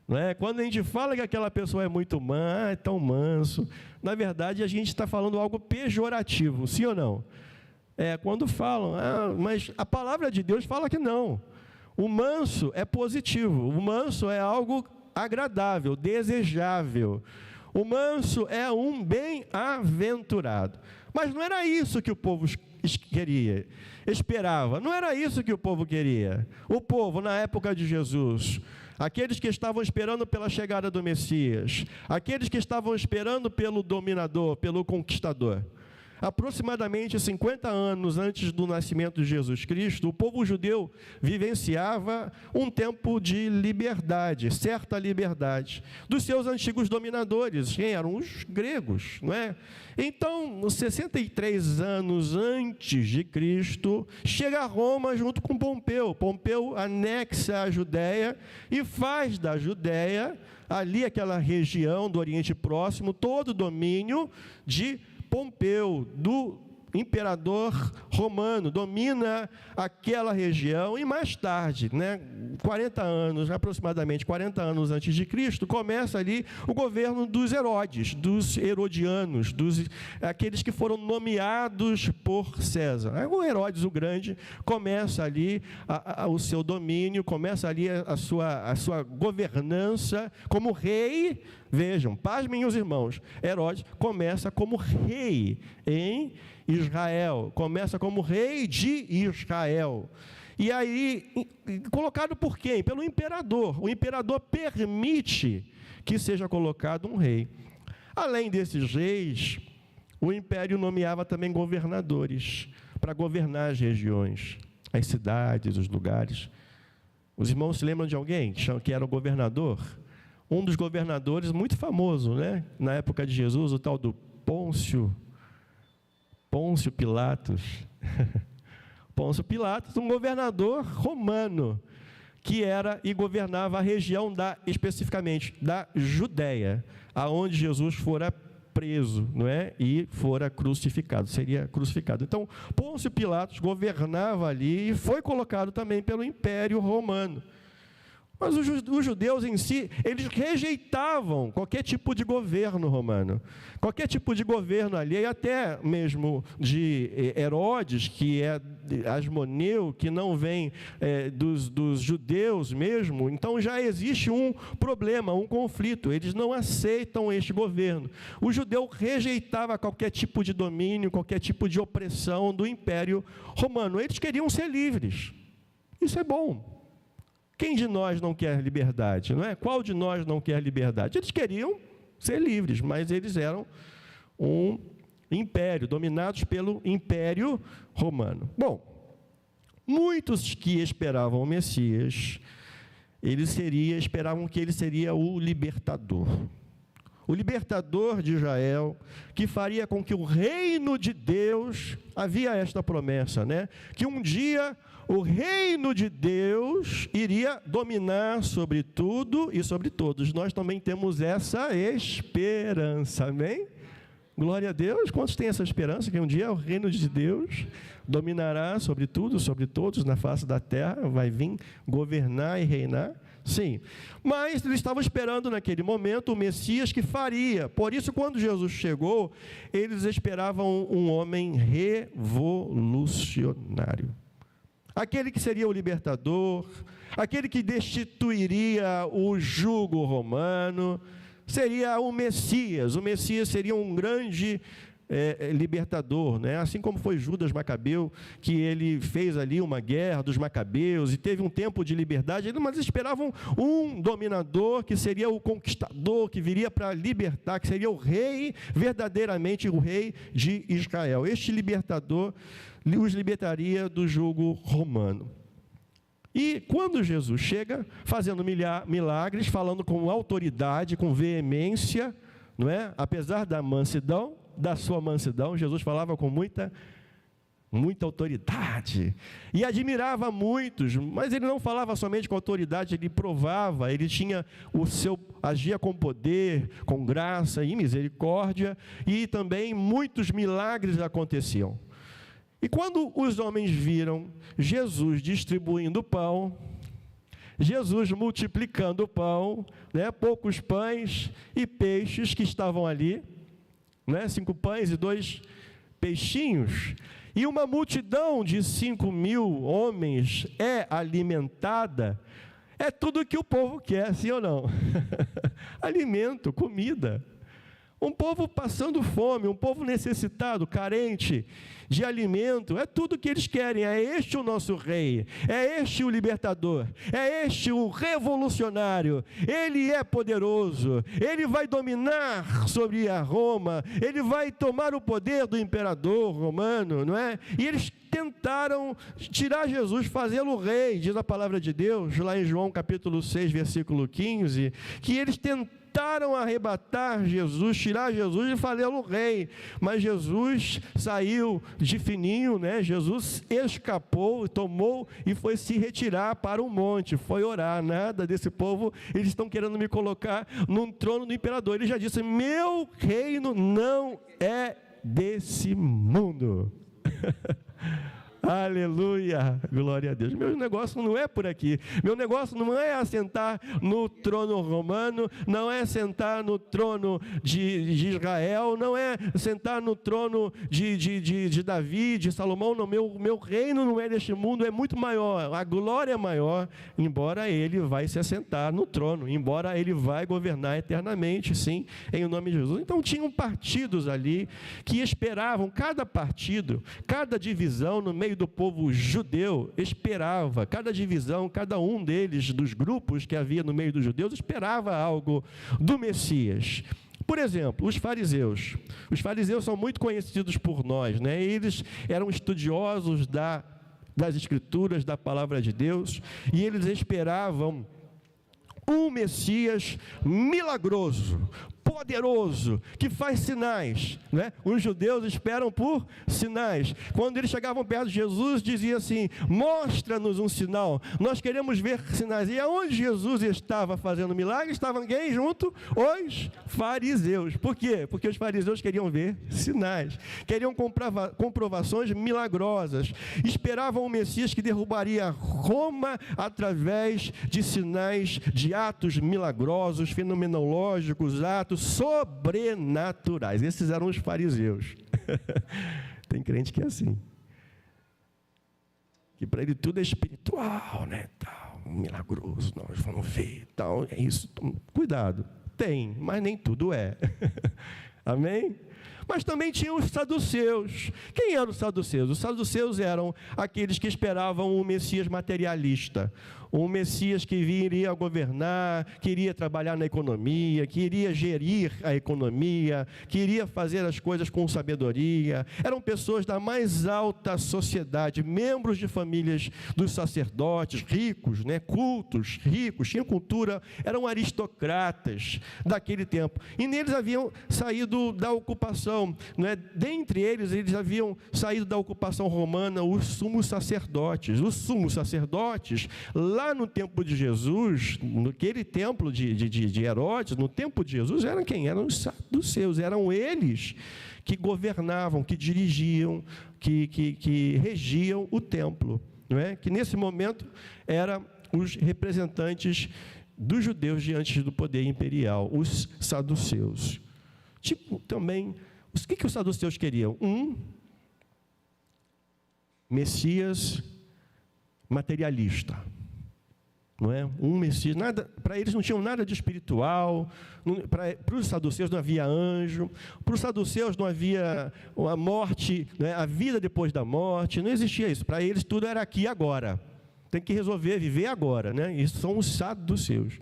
Não é? Quando a gente fala que aquela pessoa é muito é tão manso, na verdade a gente está falando algo pejorativo, sim ou não? Quando falam, mas a palavra de Deus fala que não. O manso é positivo, o manso é algo agradável, desejável. O manso é um bem-aventurado. Mas não era isso que o povo queria, esperava. Não era isso que o povo queria. O povo, na época de Jesus, aqueles que estavam esperando pela chegada do Messias, aqueles que estavam esperando pelo dominador, pelo conquistador. Aproximadamente 50 anos antes do nascimento de Jesus Cristo, o povo judeu vivenciava um tempo de liberdade, certa liberdade, dos seus antigos dominadores, quem eram os gregos, não é? Então, 63 anos antes de Cristo, chega a Roma junto com Pompeu. Pompeu anexa a Judéia e faz da Judéia, ali aquela região do Oriente Próximo, todo o domínio de Pompeu, do imperador romano, domina aquela região e mais tarde, 40 anos, aproximadamente 40 anos antes de Cristo, começa ali o governo dos Herodes, dos herodianos, aqueles que foram nomeados por César. O Herodes o Grande começa ali o seu domínio, começa ali a sua governança como rei. Vejam, pasmem os irmãos, Herodes começa como rei em Israel, começa como rei de Israel. E aí, colocado por quem? Pelo imperador. O imperador permite que seja colocado um rei. Além desses reis, o império nomeava também governadores para governar as regiões, as cidades, os lugares. Os irmãos se lembram de alguém que era o governador? Um dos governadores muito famoso, na época de Jesus, o tal do Pôncio Pilatos. Pôncio Pilatos, um governador romano, que era e governava a região especificamente da Judéia, aonde Jesus fora preso, e fora crucificado, seria crucificado. Então, Pôncio Pilatos governava ali e foi colocado também pelo Império Romano. Mas os judeus em si, eles rejeitavam qualquer tipo de governo romano. Qualquer tipo de governo ali, até mesmo de Herodes, que é Asmoneu, que não vem dos judeus mesmo. Então já existe um problema, um conflito. Eles não aceitam este governo. O judeu rejeitava qualquer tipo de domínio, qualquer tipo de opressão do Império Romano. Eles queriam ser livres. Isso é bom. Quem de nós não quer liberdade, não é? Qual de nós não quer liberdade? Eles queriam ser livres, mas eles eram um império, dominados pelo Império Romano. Bom, muitos que esperavam o Messias, esperavam que ele seria o libertador. O libertador de Israel, que faria com que o reino de Deus, havia esta promessa, que um dia o reino de Deus iria dominar sobre tudo e sobre todos. Nós também temos essa esperança, amém? Glória a Deus. Quantos têm essa esperança que um dia o reino de Deus dominará sobre tudo, sobre todos na face da terra, vai vir governar e reinar? Sim, mas eles estavam esperando naquele momento o Messias que faria. Por isso, quando Jesus chegou, eles esperavam um homem revolucionário. Aquele que seria o libertador, aquele que destituiria o jugo romano, seria o Messias. O Messias seria um grande libertador, né? Assim como foi Judas Macabeu, que ele fez ali uma guerra dos Macabeus e teve um tempo de liberdade, mas eles esperavam um dominador que seria o conquistador, que viria para libertar, que seria o rei, verdadeiramente o rei de Israel. Este libertador os libertaria do jugo romano. E quando Jesus chega, fazendo milagres, falando com autoridade, com veemência, não é? Apesar da mansidão, da sua mansidão, Jesus falava com muita autoridade, e admirava muitos, mas ele não falava somente com autoridade, ele provava, ele tinha agia com poder, com graça e misericórdia, e também muitos milagres aconteciam. E quando os homens viram Jesus distribuindo pão, Jesus multiplicando o pão, né, poucos pães e peixes que estavam ali, né, 5 pães e 2 peixinhos, e uma multidão de 5.000 homens é alimentada, é tudo o que o povo quer, sim ou não? Alimento, comida. Um povo passando fome, um povo necessitado, carente de alimento, é tudo que eles querem. É este o nosso rei, é este o libertador, é este o revolucionário. Ele é poderoso, ele vai dominar sobre a Roma, ele vai tomar o poder do imperador romano, não é? E eles tentaram tirar Jesus, fazê-lo rei, diz a palavra de Deus, lá em João capítulo 6, versículo 15, que eles tentaram arrebatar Jesus, tirar Jesus e fazê-lo rei, mas Jesus saiu de fininho, né? Jesus escapou, tomou e foi se retirar para um monte, foi orar. Nada desse povo, eles estão querendo me colocar num trono do imperador. Ele já disse: meu reino não é desse mundo. Aleluia, glória a Deus. Meu negócio não é por aqui, meu negócio não é assentar no trono romano, não é sentar no trono de Israel, não é sentar no trono de Davi, de Salomão, não. Meu reino não é deste mundo, é muito maior, a glória é maior, embora ele vai se assentar no trono, embora ele vai governar eternamente, sim, em nome de Jesus. Então tinham partidos ali que esperavam, cada partido, cada divisão no meio do povo judeu esperava, cada divisão, cada um deles, dos grupos que havia no meio dos judeus, esperava algo do Messias. Por exemplo, os fariseus são muito conhecidos por nós, né? Eles eram estudiosos das Escrituras, da palavra de Deus, e eles esperavam um Messias milagroso, poderoso, que faz sinais, né? Os judeus esperam por sinais. Quando eles chegavam perto de Jesus, dizia assim: mostra-nos um sinal, nós queremos ver sinais. E aonde Jesus estava fazendo milagres, estavam quem junto? Os fariseus. Por quê? Porque os fariseus queriam ver sinais, queriam comprovações milagrosas, esperavam um Messias que derrubaria Roma através de sinais, de atos milagrosos, fenomenológicos, atos sobrenaturais. Esses eram os fariseus. Tem crente que é assim, que para ele tudo é espiritual, né? Tal, milagroso, nós vamos ver, tal, é isso. Cuidado, tem, mas nem tudo é. Amém? Mas também tinha os saduceus. Quem eram os saduceus? Os saduceus eram aqueles que esperavam um Messias materialista, um Messias que viria a governar, que iria trabalhar na economia, que iria gerir a economia, que iria fazer as coisas com sabedoria. Eram pessoas da mais alta sociedade, membros de famílias dos sacerdotes, ricos, né, cultos, ricos, tinham cultura, eram aristocratas daquele tempo. E neles haviam saído da ocupação, né? Dentre eles haviam saído da ocupação romana os sumos sacerdotes. Os sumos sacerdotes, lá no tempo de Jesus, naquele templo de Herodes, no tempo de Jesus, eram quem? Eram os saduceus, eram eles que governavam, que dirigiam, que regiam o templo, não é? Que nesse momento eram os representantes dos judeus diante do poder imperial, os saduceus. Tipo, também, o que os saduceus queriam? Um Messias materialista. não é? Um Messias, nada, para eles não tinham nada de espiritual, para os saduceus não havia anjo, para os saduceus não havia a morte, né? A vida depois da morte, não existia isso. Para eles tudo era aqui e agora. Tem que resolver, viver agora, né? Isso são os saduceus.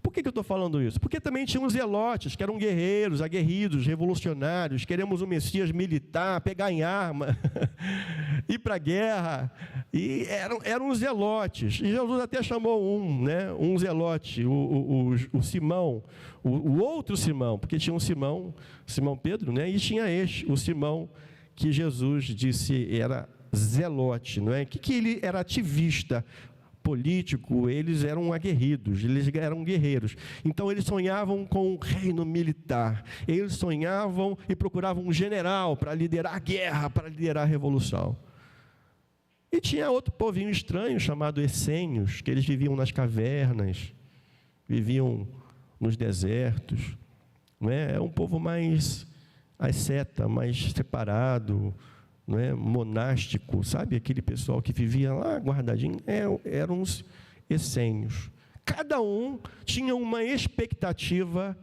Por que eu estou falando isso? Porque também tinham os zelotes, que eram guerreiros, aguerridos, revolucionários, queremos um Messias militar, pegar em arma, ir para a guerra, e eram os zelotes. E Jesus até chamou um zelote, o Simão, o outro Simão, porque tinha um Simão Pedro, né? E tinha o Simão, que Jesus disse era zelote, não é? Que ele era ativista político, eles eram aguerridos, eles eram guerreiros. Então eles sonhavam com um reino militar, eles sonhavam e procuravam um general para liderar a guerra, para liderar a revolução. E tinha outro povinho estranho chamado essênios, que eles viviam nas cavernas, viviam nos desertos, não é? É um povo mais asceta, mais separado, não é? Monástico, sabe? Aquele pessoal que vivia lá guardadinho, eram os essênios. Cada um tinha uma expectativa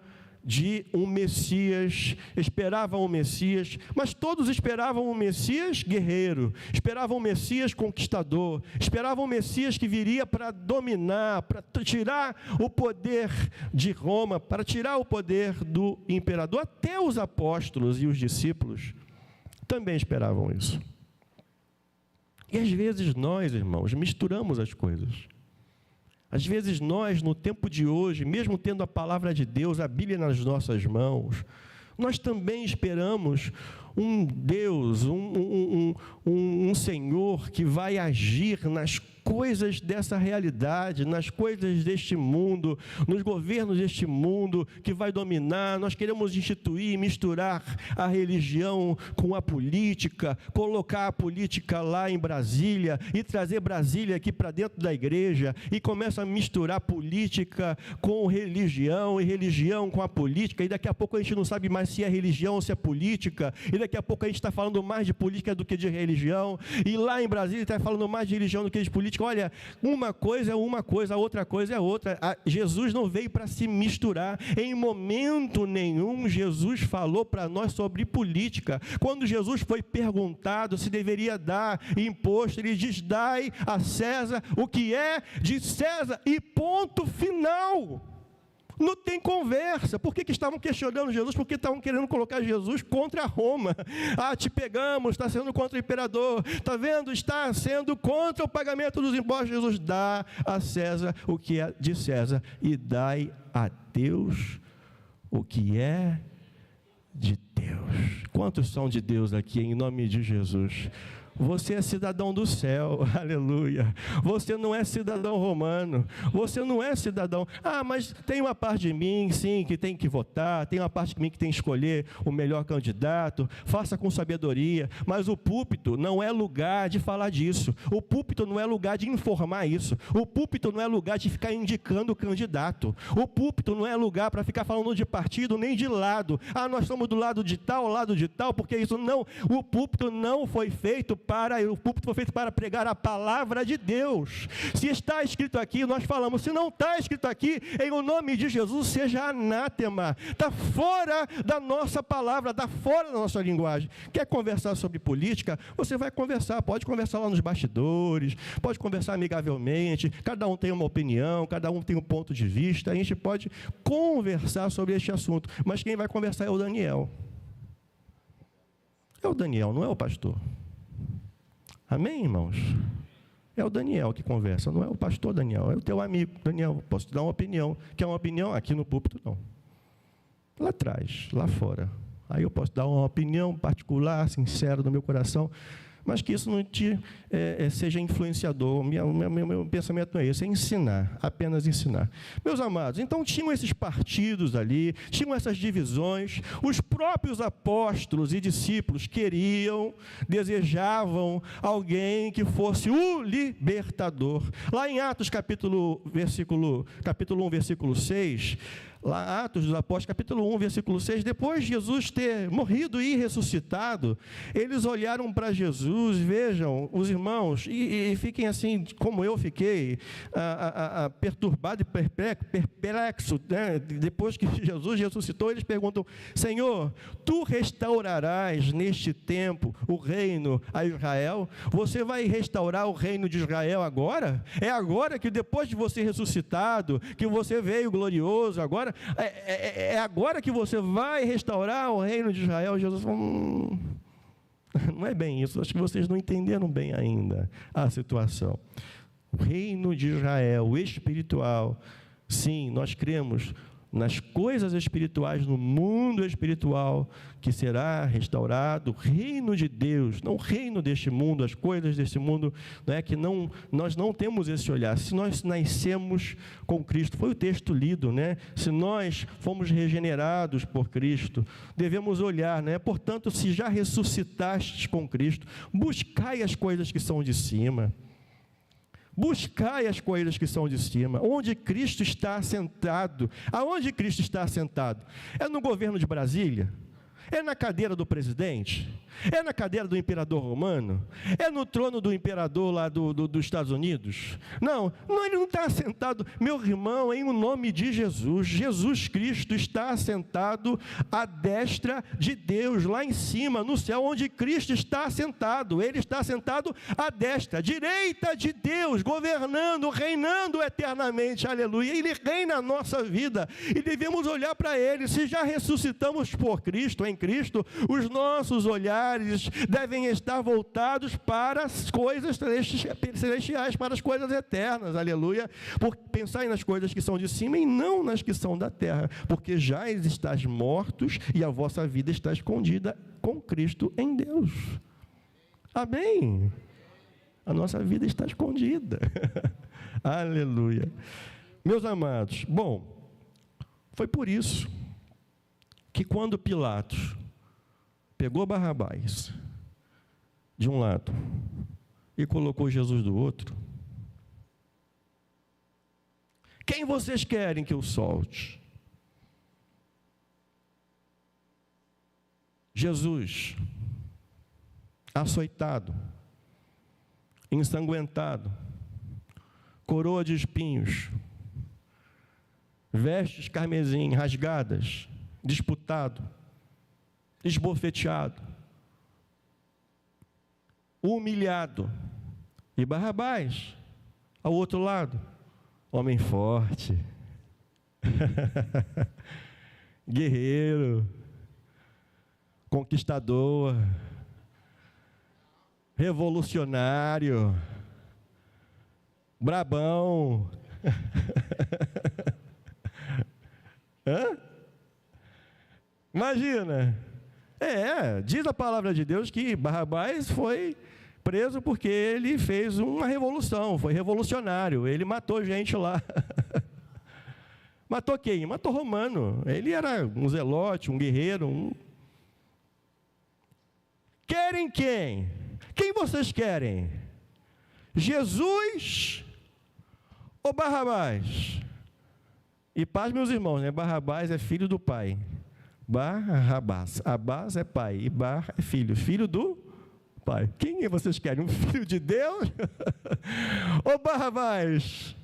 de um Messias, esperavam um Messias, mas todos esperavam um Messias guerreiro, esperavam um Messias conquistador, esperavam um Messias que viria para dominar, para tirar o poder de Roma, para tirar o poder do imperador. Até os apóstolos e os discípulos também esperavam isso. E às vezes nós, irmãos, misturamos as coisas. Às vezes nós, no tempo de hoje, mesmo tendo a palavra de Deus, a Bíblia nas nossas mãos, nós também esperamos um Deus, um Senhor que vai agir nas coisas dessa realidade, nas coisas deste mundo, nos governos deste mundo, que vai dominar. Nós queremos instituir, misturar a religião com a política, colocar a política lá em Brasília e trazer Brasília aqui para dentro da igreja, e começa a misturar política com religião e religião com a política, e daqui a pouco a gente não sabe mais se é religião ou se é política, e daqui a pouco a gente está falando mais de política do que de religião, e lá em Brasília está falando mais de religião do que de política. Olha, uma coisa é uma coisa, a outra coisa é outra. Jesus não veio para se misturar. Em momento nenhum Jesus falou para nós sobre política. Quando Jesus foi perguntado se deveria dar imposto, ele diz: dai a César o que é de César, e ponto final. Não tem conversa. Por que estavam questionando Jesus? Porque estavam querendo colocar Jesus contra Roma. Ah, te pegamos, está sendo contra o imperador. Está vendo? Está sendo contra o pagamento dos impostos. Jesus: dá a César o que é de César, e dai a Deus o que é de Deus. Quantos são de Deus aqui, em nome de Jesus? Você é cidadão do céu, aleluia. Você não é cidadão romano, você não é cidadão. Ah, mas tem uma parte de mim, sim, que tem que votar, tem uma parte de mim que tem que escolher o melhor candidato, faça com sabedoria, mas o púlpito não é lugar de falar disso, o púlpito não é lugar de informar isso, o púlpito não é lugar de ficar indicando o candidato, o púlpito não é lugar para ficar falando de partido nem de lado. Ah, nós estamos do lado de tal, porque isso não, o púlpito não foi feito o púlpito foi feito para pregar a palavra de Deus. Se está escrito aqui, nós falamos. Se não está escrito aqui, em o nome de Jesus, seja anátema. Está fora da nossa palavra, está fora da nossa linguagem. Quer conversar sobre política? Você vai conversar, pode conversar lá nos bastidores, pode conversar amigavelmente, cada um tem uma opinião, cada um tem um ponto de vista, a gente pode conversar sobre este assunto, mas quem vai conversar é o Daniel. É o Daniel, não é o pastor. Amém, irmãos? É o Daniel que conversa, não é o pastor Daniel, é o teu amigo Daniel. Posso te dar uma opinião. Quer uma opinião? Aqui no púlpito, não. Lá atrás, lá fora. Aí eu posso dar uma opinião particular, sincera do meu coração, mas que isso não te seja influenciador. Meu pensamento não é esse, é ensinar, apenas ensinar. Meus amados, então tinham esses partidos ali, tinham essas divisões, os próprios apóstolos e discípulos queriam, desejavam alguém que fosse o libertador. Lá em Atos capítulo 1, versículo 6, lá, Atos dos Apóstolos, capítulo 1, versículo 6, depois de Jesus ter morrido e ressuscitado, eles olharam para Jesus Jesus, vejam, os irmãos, e fiquem assim, como eu fiquei, perturbado e perplexo, né? Depois que Jesus ressuscitou, eles perguntam: Senhor, tu restaurarás neste tempo o reino a Israel? Você vai restaurar o reino de Israel agora? É agora que, depois de você ressuscitado, que você veio glorioso, agora, é agora que você vai restaurar o reino de Israel? Jesus falou: não é bem isso, acho que vocês não entenderam bem ainda a situação. O reino de Israel, o espiritual, sim, nós cremos nas coisas espirituais, no mundo espiritual, que será restaurado o reino de Deus, não o reino deste mundo, as coisas deste mundo, não é que não, nós não temos esse olhar. Se nós nascemos com Cristo, foi o texto lido, né? Se nós fomos regenerados por Cristo, devemos olhar, né? Portanto, se já ressuscitastes com Cristo, buscai as coisas que são de cima. Buscai as coisas que são de cima, onde Cristo está assentado. Aonde Cristo está assentado? É no governo de Brasília? É na cadeira do presidente? É na cadeira do imperador romano? É no trono do imperador lá dos Estados Unidos? Não, ele não está assentado, meu irmão, em o nome de Jesus. Jesus Cristo está assentado à destra de Deus, lá em cima, no céu, onde Cristo está assentado. Ele está assentado à destra, à direita de Deus, governando, reinando eternamente, aleluia. Ele reina a nossa vida, e devemos olhar para Ele. Se já ressuscitamos por Cristo, em Cristo, os nossos olhares devem estar voltados para as coisas celestiais, para as coisas eternas, aleluia, por pensar nas coisas que são de cima e não nas que são da terra, porque já estáis mortos e a vossa vida está escondida com Cristo em Deus. Amém? A nossa vida está escondida. Aleluia. Meus amados, bom, foi por isso que quando Pilatos pegou Barrabás de um lado e colocou Jesus do outro, quem vocês querem que eu solte? Jesus, açoitado, ensanguentado, coroa de espinhos, vestes carmesim rasgadas, disputado, esbofeteado, humilhado, e Barrabás, ao outro lado, homem forte, guerreiro, conquistador, revolucionário, brabão. Hã? Imagina. Diz a palavra de Deus que Barrabás foi preso porque ele fez uma revolução, foi revolucionário, ele matou gente lá. Matou quem? Matou romano. Ele era um zelote, um guerreiro. Querem quem? Quem vocês querem? Jesus ou Barrabás? E paz, meus irmãos, né? Barrabás é filho do pai. Barrabás. Abás é pai e Bar é filho. Filho do pai. Quem vocês querem? Um filho de Deus? Ou Barrabás?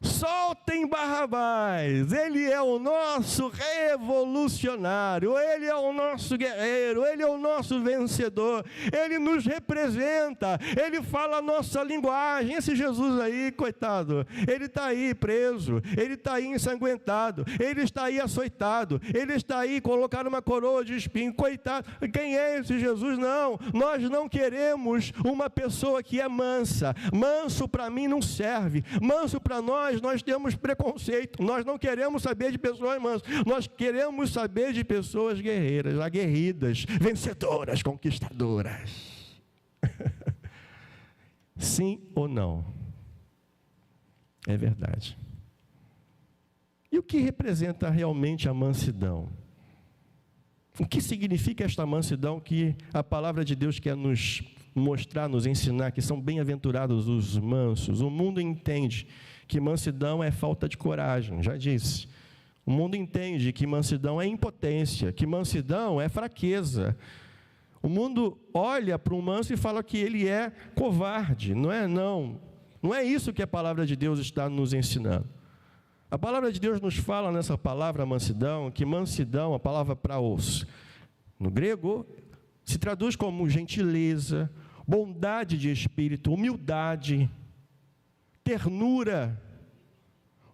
Soltem Barrabás, ele é o nosso revolucionário, ele é o nosso guerreiro, ele é o nosso vencedor, ele nos representa, ele fala a nossa linguagem. Esse Jesus aí, coitado, ele está aí preso, ele está aí ensanguentado, ele está aí açoitado, ele está aí colocado uma coroa de espinho, coitado. Quem é esse Jesus? Não, nós não queremos uma pessoa que é mansa. Manso para mim não serve, manso para nós temos preconceito, nós não queremos saber de pessoas mansas, nós queremos saber de pessoas guerreiras, aguerridas, vencedoras, conquistadoras. Sim ou não? É verdade. E o que representa realmente a mansidão? O que significa esta mansidão que a palavra de Deus quer nos mostrar, nos ensinar, que são bem-aventurados os mansos? O mundo entende que mansidão é falta de coragem, já disse. O mundo entende que mansidão é impotência, que mansidão é fraqueza. O mundo olha para o manso e fala que ele é covarde. Não é, não. Não é isso que a palavra de Deus está nos ensinando. A palavra de Deus nos fala nessa palavra mansidão, que mansidão, a palavra praos, no grego, se traduz como gentileza, bondade de espírito, humildade, ternura,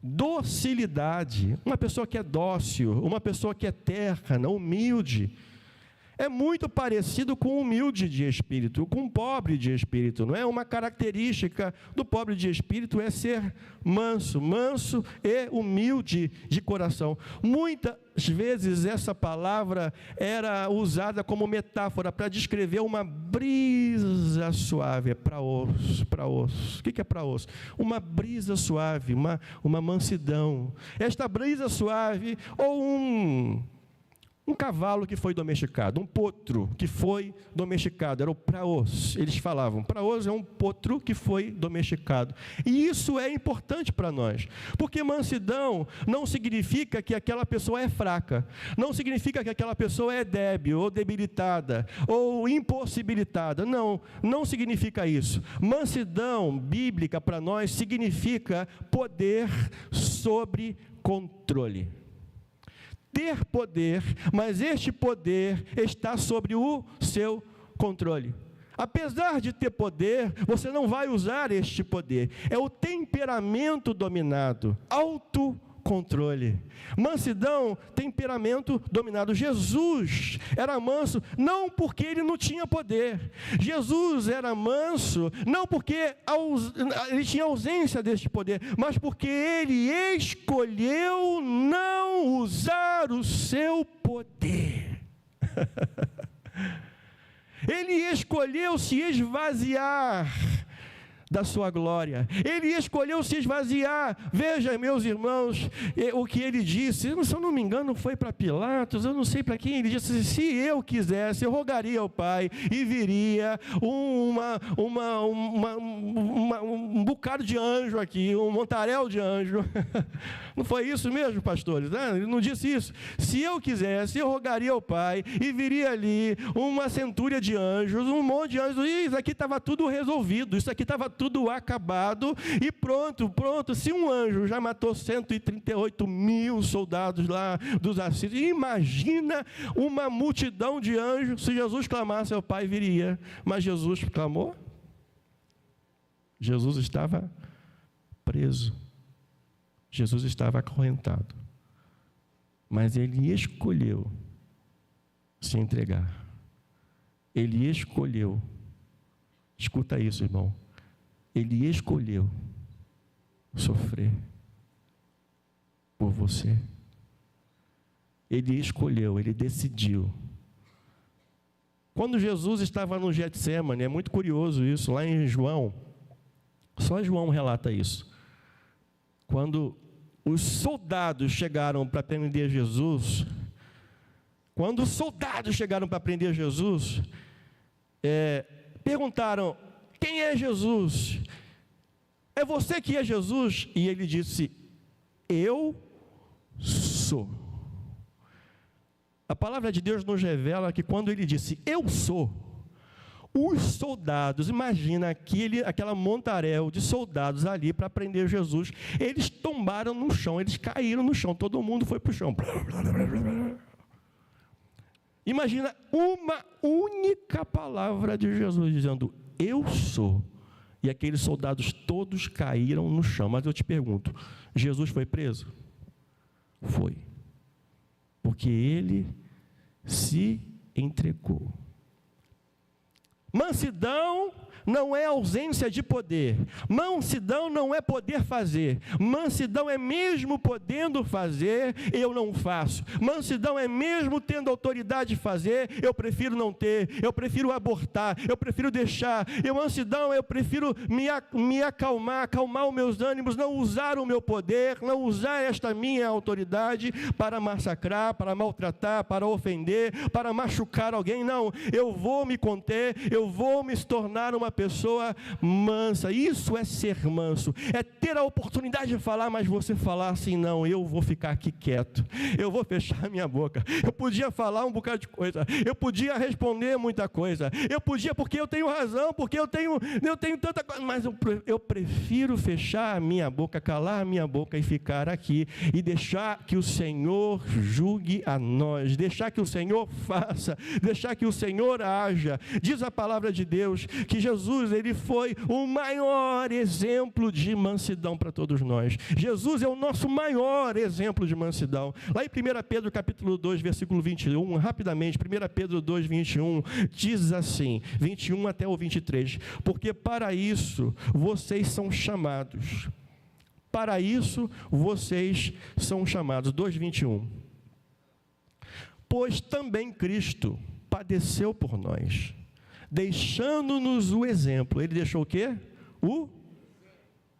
docilidade. Uma pessoa que é dócil, uma pessoa que é terna, humilde. É muito parecido com o humilde de espírito, com o pobre de espírito, não é? Uma característica do pobre de espírito é ser manso, manso e humilde de coração. Muitas vezes essa palavra era usada como metáfora para descrever uma brisa suave, praos. O que é praos? Uma brisa suave, uma mansidão. Esta brisa suave, ou um cavalo que foi domesticado, um potro que foi domesticado, era o praos. Eles falavam, praos é um potro que foi domesticado. E isso é importante para nós, porque mansidão não significa que aquela pessoa é fraca, não significa que aquela pessoa é débil, ou debilitada, ou impossibilitada. Não, não significa isso. Mansidão bíblica para nós significa poder sobre controle. Ter poder, mas este poder está sobre o seu controle. Apesar de ter poder, você não vai usar este poder. É o temperamento dominado, autocontrole. Mansidão, temperamento dominado. Jesus era manso, não porque ele não tinha poder. Jesus era manso, não porque ele tinha ausência deste poder, mas porque ele escolheu não usar o seu poder. Ele escolheu se esvaziar da sua glória. Ele escolheu se esvaziar. Veja, meus irmãos, o que ele disse, se eu não me engano, foi para Pilatos, eu não sei para quem. Ele disse: se eu quisesse, eu rogaria ao Pai e viria um bocado de anjo aqui, um montaréu de anjo. Não foi isso mesmo, pastores? Ele não disse isso. Se eu quisesse, eu rogaria ao Pai e viria ali uma centúria de anjos, um monte de anjos, e isso aqui estava tudo resolvido, isso aqui estava tudo acabado e pronto. Se um anjo já matou 138 mil soldados lá dos assírios, imagina uma multidão de anjos. Se Jesus clamasse ao Pai, viria. Mas Jesus clamou? Jesus estava preso. Jesus estava acorrentado. Mas ele escolheu se entregar. Ele escolheu. Escuta isso, irmão. Ele escolheu sofrer por você. Ele escolheu, ele decidiu. Quando Jesus estava no Getsêmani, é muito curioso isso, lá em João, só João relata isso. Quando os soldados chegaram para prender Jesus, perguntaram: quem é Jesus? É você que é Jesus? E ele disse: eu sou. A palavra de Deus nos revela que quando ele disse eu sou, os soldados, imagina aquela montaréu de soldados ali para prender Jesus, eles tombaram no chão, eles caíram no chão, todo mundo foi para o chão. Imagina uma única palavra de Jesus dizendo eu sou. E aqueles soldados todos caíram no chão. Mas eu te pergunto, Jesus foi preso? Foi. Porque ele se entregou. Mansidão não é ausência de poder. Mansidão não é poder fazer. Mansidão é mesmo podendo fazer, eu não faço. Mansidão é mesmo tendo autoridade de fazer, eu prefiro não ter, eu prefiro abortar, eu prefiro deixar. Mansidão, eu prefiro me acalmar os meus ânimos, não usar o meu poder, não usar esta minha autoridade para massacrar, para maltratar, para ofender, para machucar alguém. Não, eu vou me conter, eu vou me tornar uma pessoa mansa. Isso é ser manso, é ter a oportunidade de falar, mas você falar assim: não, eu vou ficar aqui quieto, eu vou fechar minha boca. Eu podia falar um bocado de coisa, eu podia responder muita coisa, eu podia, porque eu tenho razão, porque eu tenho tanta coisa, mas eu prefiro fechar a minha boca, calar a minha boca e ficar aqui, e deixar que o Senhor julgue a nós, deixar que o Senhor faça, deixar que o Senhor haja. Diz a palavra de Deus que Jesus, ele foi o maior exemplo de mansidão para todos nós. Jesus é o nosso maior exemplo de mansidão. Lá em 1 Pedro capítulo 2, versículo 21, rapidamente, 1 Pedro 2, 21, diz assim, 21 até o 23, porque para isso vocês são chamados. Para isso vocês são chamados. 2:21. Pois também Cristo padeceu por nós, deixando-nos o exemplo. Ele deixou o quê?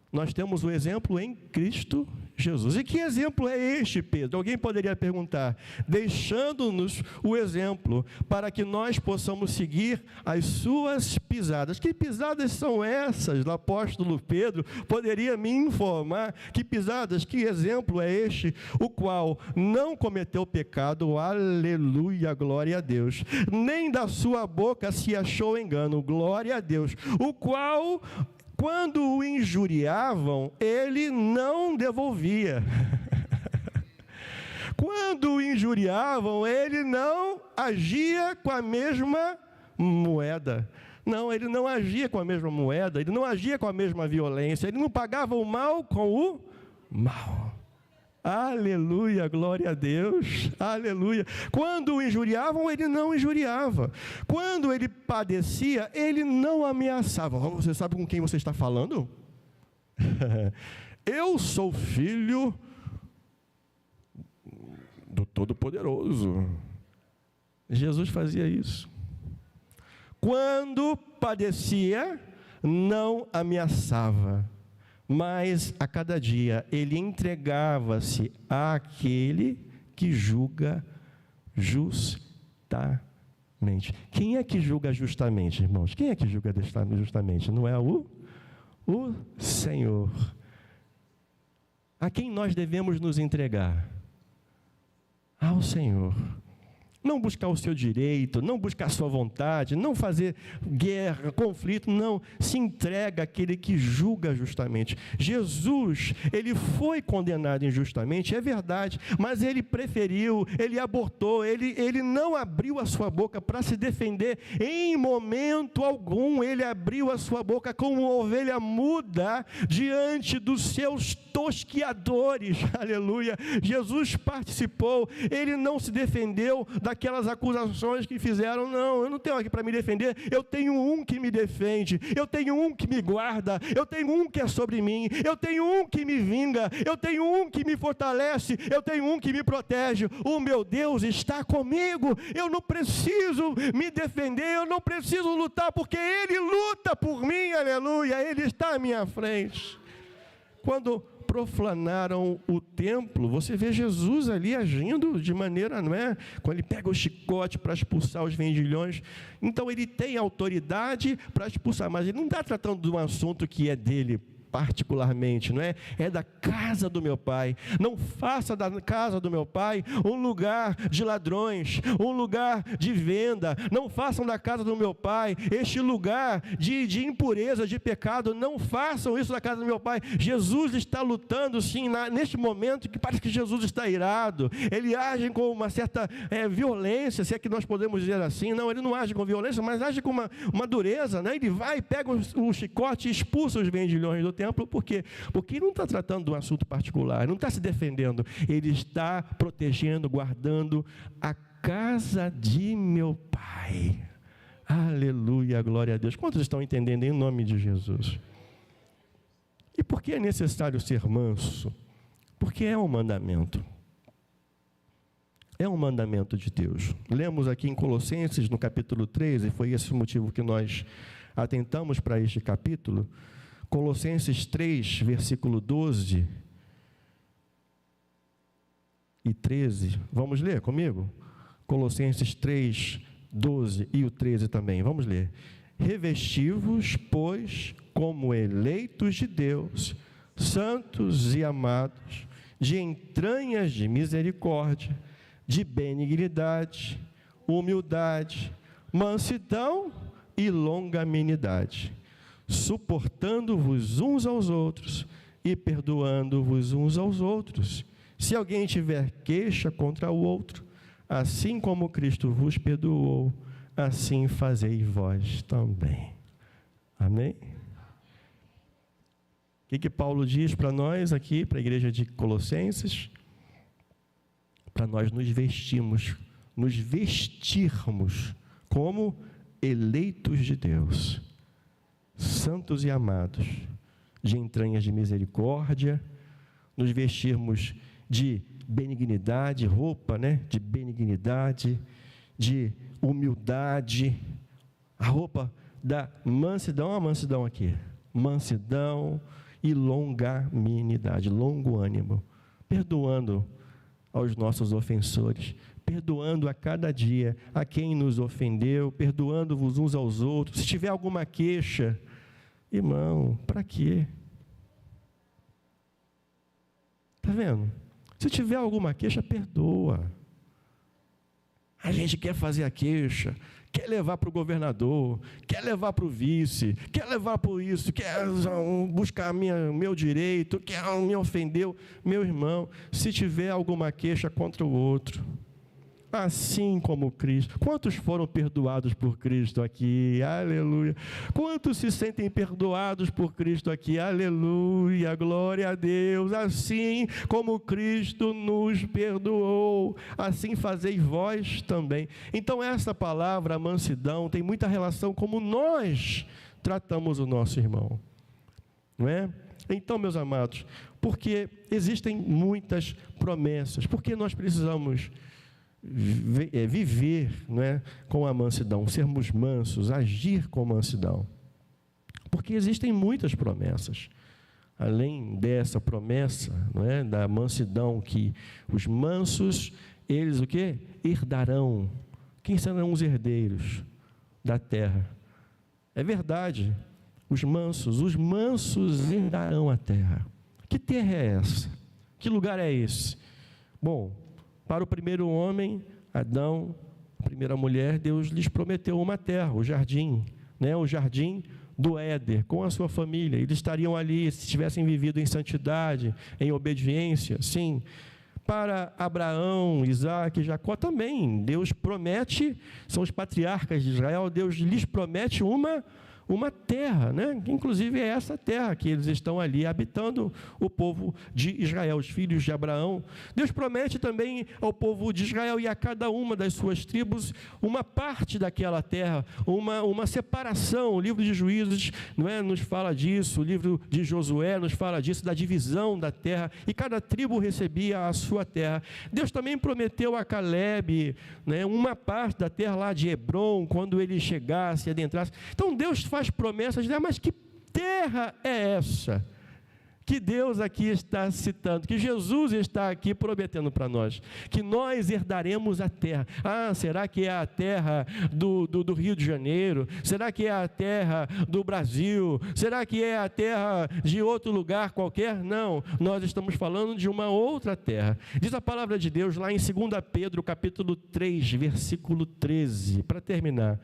Nós temos o exemplo em Cristo Jesus. E que exemplo é este, Pedro? Alguém poderia perguntar. Deixando-nos o exemplo para que nós possamos seguir as suas pisadas. Que pisadas são essas? O apóstolo Pedro poderia me informar que pisadas, que exemplo é este? O qual não cometeu pecado, aleluia, glória a Deus. Nem da sua boca se achou engano, glória a Deus. O qual, quando o injuriavam, ele não devolvia. Quando o injuriavam, ele não agia com a mesma moeda. Não, ele não agia com a mesma moeda, ele não agia com a mesma violência, ele não pagava o mal com o mal. Aleluia, glória a Deus, aleluia. Quando o injuriavam, ele não injuriava. Quando ele padecia, ele não ameaçava. Você sabe com quem você está falando? Eu sou filho do Todo-Poderoso. Jesus fazia isso. Quando padecia, não ameaçava, mas a cada dia ele entregava-se àquele que julga justamente. Quem é que julga justamente, irmãos? Quem é que julga justamente? Não é o Senhor. A quem nós devemos nos entregar? Ao Senhor. Não buscar o seu direito, não buscar a sua vontade, não fazer guerra, conflito, não. Se entrega àquele que julga justamente. Jesus, ele foi condenado injustamente, é verdade, mas ele preferiu, ele abortou, ele não abriu a sua boca para se defender em momento algum. Ele abriu a sua boca como uma ovelha muda diante dos seus tosquiadores, aleluia. Jesus participou, ele não se defendeu daquelas acusações que fizeram. Não, eu não tenho aqui para me defender, eu tenho um que me defende, eu tenho um que me guarda, eu tenho um que é sobre mim, eu tenho um que me vinga, eu tenho um que me fortalece, eu tenho um que me protege. O meu Deus está comigo, eu não preciso me defender, eu não preciso lutar, porque Ele luta por mim, aleluia, Ele está à minha frente. Quando profanaram o templo, você vê Jesus ali agindo de maneira, não é? Quando ele pega o chicote para expulsar os vendilhões, então ele tem autoridade para expulsar, mas ele não está tratando de um assunto que é dele particularmente, não é? É da casa do meu pai. Não faça da casa do meu pai um lugar de ladrões, um lugar de venda. Não façam da casa do meu pai este lugar de impureza, de pecado. Não façam isso da casa do meu pai. Jesus está lutando, sim, neste momento que parece que Jesus está irado. Ele age com uma certa violência, se é que nós podemos dizer assim. Não, ele não age com violência, mas age com uma dureza, né? Ele vai, pega o chicote e expulsa os vendilhões do templo. Por quê? Porque ele não está tratando de um assunto particular, não está se defendendo, ele está protegendo, guardando a casa de meu pai. Aleluia, glória a Deus. Quantos estão entendendo em nome de Jesus? E por que é necessário ser manso? Porque é um mandamento. É um mandamento de Deus. Lemos aqui em Colossenses, no capítulo 13, foi esse o motivo que nós atentamos para este capítulo. Colossenses 3, versículo 12 e 13. Vamos ler comigo? Colossenses 3, 12 e o 13 também. Vamos ler. Revesti-vos, pois, como eleitos de Deus, santos e amados, de entranhas de misericórdia, de benignidade, humildade, mansidão e longanimidade, suportando-vos uns aos outros e perdoando-vos uns aos outros. Se alguém tiver queixa contra o outro, assim como Cristo vos perdoou, assim fazei vós também. Amém? O que Paulo diz para nós aqui, para a igreja de Colossenses? Para nós nos vestirmos como eleitos de Deus, santos e amados, de entranhas de misericórdia, nos vestirmos de benignidade, roupa, de benignidade, de humildade, a roupa da mansidão, a mansidão aqui, mansidão e longanimidade, longo ânimo, perdoando aos nossos ofensores, perdoando a cada dia a quem nos ofendeu, perdoando-vos uns aos outros. Se tiver alguma queixa, irmão, para quê? Está vendo? Se tiver alguma queixa, perdoa. A gente quer fazer a queixa, quer levar para o governador, quer levar para o vice, quer levar para isso, quer buscar meu direito, quer me ofendeu. Meu irmão, se tiver alguma queixa contra o outro, assim como Cristo. Quantos foram perdoados por Cristo aqui? Aleluia. Quantos se sentem perdoados por Cristo aqui? Aleluia. Glória a Deus. Assim como Cristo nos perdoou, assim fazei vós também. Então essa palavra, mansidão, tem muita relação como nós tratamos o nosso irmão. Não é? Então, meus amados, porque existem muitas promessas, porque nós precisamos viver, com a mansidão, sermos mansos, agir com mansidão, porque existem muitas promessas, além dessa promessa, da mansidão, que os mansos, eles o quê? Herdarão. Quem serão os herdeiros da terra? É verdade, os mansos herdarão a terra. Que terra é essa? Que lugar é esse? Bom, para o primeiro homem, Adão, a primeira mulher, Deus lhes prometeu uma terra, o jardim, o jardim do Éden, com a sua família. Eles estariam ali, se tivessem vivido em santidade, em obediência, sim. Para Abraão, Isaque e Jacó também, Deus promete, são os patriarcas de Israel, Deus lhes promete uma terra, inclusive é essa terra que eles estão ali habitando, o povo de Israel, os filhos de Abraão. Deus promete também ao povo de Israel e a cada uma das suas tribos uma parte daquela terra, uma separação. O livro de Juízes nos fala disso, o livro de Josué nos fala disso, da divisão da terra, e cada tribo recebia a sua terra. Deus também prometeu a Calebe uma parte da terra lá de Hebrom, quando ele chegasse e adentrasse. Então Deus faz promessas, mas que terra é essa que Deus aqui está citando, que Jesus está aqui prometendo para nós, que nós herdaremos a terra? Será que é a terra do Rio de Janeiro? Será que é a terra do Brasil? Será que é a terra de outro lugar qualquer? Não, nós estamos falando de uma outra terra. Diz a palavra de Deus lá em 2 Pedro, capítulo 3, versículo 13, para terminar.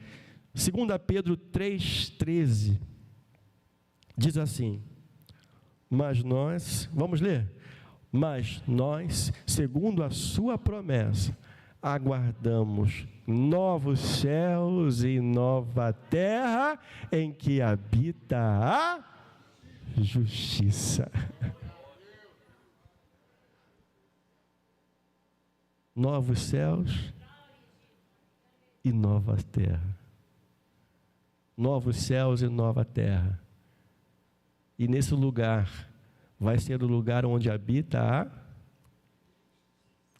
2 Pedro 3,13, diz assim: mas nós, vamos ler? Mas nós, segundo a sua promessa, aguardamos novos céus e nova terra, em que habita a justiça. Novos céus e nova terra. Novos céus e nova terra. E nesse lugar vai ser o lugar onde habita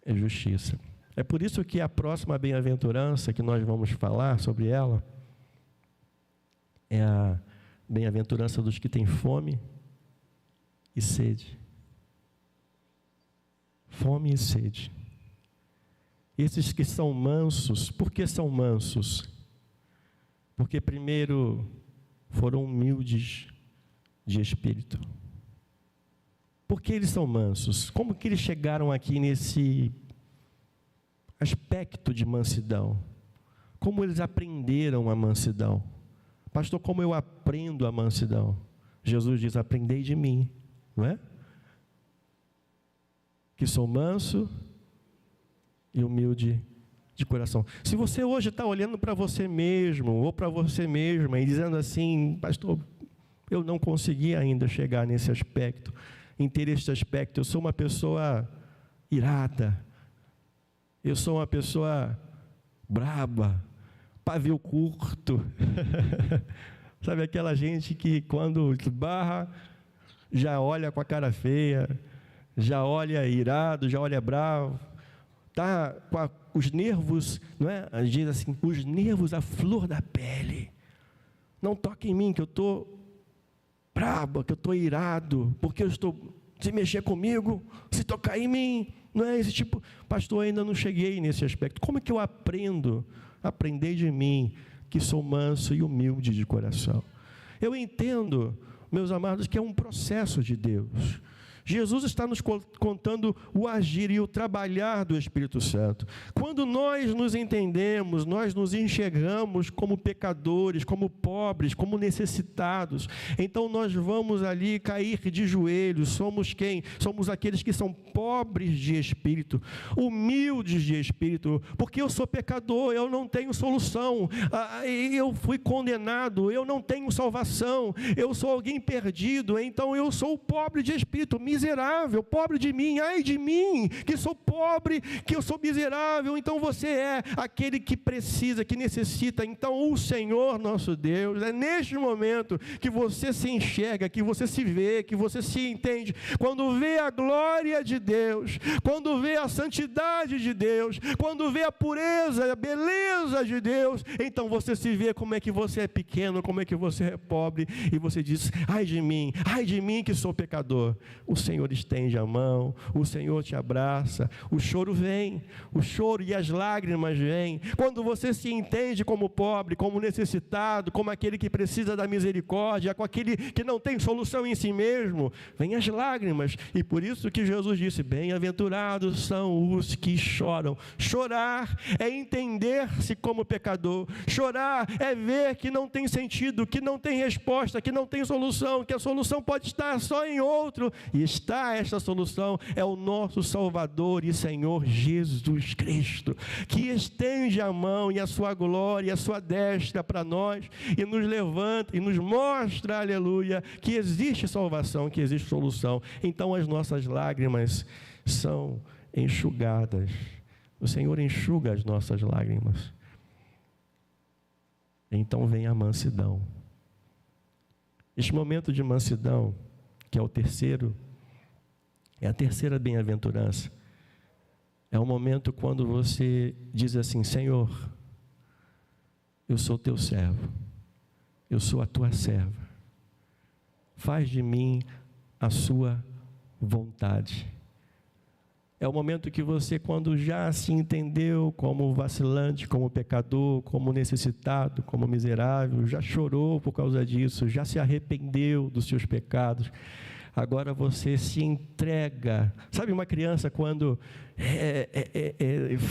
a justiça. É por isso que a próxima bem-aventurança que nós vamos falar sobre ela é a bem-aventurança dos que têm fome e sede. Fome e sede. Esses que são mansos, por que são mansos? Porque primeiro foram humildes de espírito. Por que eles são mansos? Como que eles chegaram aqui nesse aspecto de mansidão? Como eles aprenderam a mansidão? Pastor, como eu aprendo a mansidão? Jesus diz, aprendei de mim, não é? Que sou manso e humilde de coração. Se você hoje está olhando para você mesmo, ou para você mesma, e dizendo assim, pastor, eu não consegui ainda chegar nesse aspecto, em ter este aspecto, eu sou uma pessoa irada, eu sou uma pessoa braba, pavio curto, sabe aquela gente que quando esbarra, já olha com a cara feia, já olha irado, já olha bravo, está com os nervos, não é? Diz assim, os nervos à flor da pele, não toque em mim que eu estou brabo, que eu estou irado, porque eu estou, se mexer comigo, se tocar em mim, não é esse tipo, pastor, ainda não cheguei nesse aspecto, como é que eu aprendo? Aprendei de mim, que sou manso e humilde de coração. Eu entendo, meus amados, que é um processo de Deus. Jesus está nos contando o agir e o trabalhar do Espírito Santo. Quando nós nos entendemos, nós nos enxergamos como pecadores, como pobres, como necessitados, então nós vamos ali cair de joelhos. Somos quem? Somos aqueles que são pobres de espírito, humildes de espírito, porque eu sou pecador, eu não tenho solução, eu fui condenado, eu não tenho salvação, eu sou alguém perdido, então eu sou pobre de espírito, miserável, pobre de mim, ai de mim, que sou pobre, que eu sou miserável. Então você é aquele que precisa, que necessita. Então o Senhor nosso Deus, é neste momento que você se enxerga, que você se vê, que você se entende, quando vê a glória de Deus, quando vê a santidade de Deus, quando vê a pureza, a beleza de Deus, então você se vê como é que você é pequeno, como é que você é pobre, e você diz, ai de mim que sou pecador. O Senhor estende a mão, o Senhor te abraça, o choro vem, o choro e as lágrimas vêm. Quando você se entende como pobre, como necessitado, como aquele que precisa da misericórdia, com aquele que não tem solução em si mesmo, vem as lágrimas. E por isso que Jesus disse, bem-aventurados são os que choram. Chorar é entender-se como pecador, chorar é ver que não tem sentido, que não tem resposta, que não tem solução, que a solução pode estar só em outro, e está esta solução, é o nosso Salvador e Senhor Jesus Cristo, que estende a mão e a sua glória, e a sua destra para nós, e nos levanta, e nos mostra, aleluia, que existe salvação, que existe solução. Então as nossas lágrimas são enxugadas, o Senhor enxuga as nossas lágrimas. Então vem a mansidão. Este momento de mansidão, que é o terceiro, é a terceira bem-aventurança. É o momento quando você diz assim, Senhor, eu sou teu servo, eu sou a tua serva, faz de mim a sua vontade. É o momento que você, quando já se entendeu como vacilante, como pecador, como necessitado, como miserável, já chorou por causa disso, já se arrependeu dos seus pecados, agora você se entrega. Sabe uma criança quando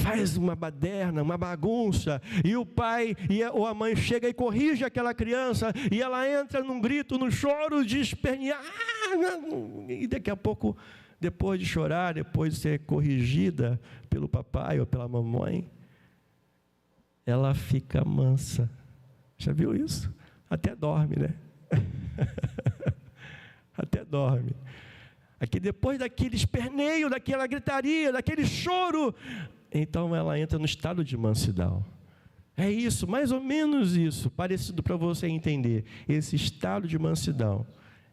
faz uma baderna, uma bagunça, e o pai ou a mãe chega e corrige aquela criança, e ela entra num grito, num choro de espernear, e daqui a pouco, depois de chorar, depois de ser corrigida pelo papai ou pela mamãe, ela fica mansa. Já viu isso? Até dorme, né? Até dorme. Aqui depois daquele esperneio, daquela gritaria, daquele choro, então ela entra no estado de mansidão. É isso, mais ou menos isso, parecido para você entender. Esse estado de mansidão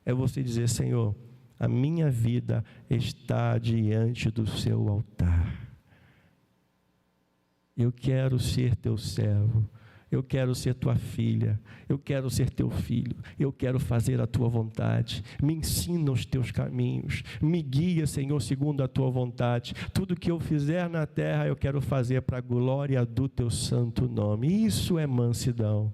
é você dizer, Senhor, a minha vida está diante do seu altar. Eu quero ser teu servo. Eu quero ser tua filha, eu quero ser teu filho, eu quero fazer a tua vontade. Me ensina os teus caminhos, me guia, Senhor, segundo a tua vontade. Tudo que eu fizer na terra, eu quero fazer para a glória do teu santo nome. Isso é mansidão.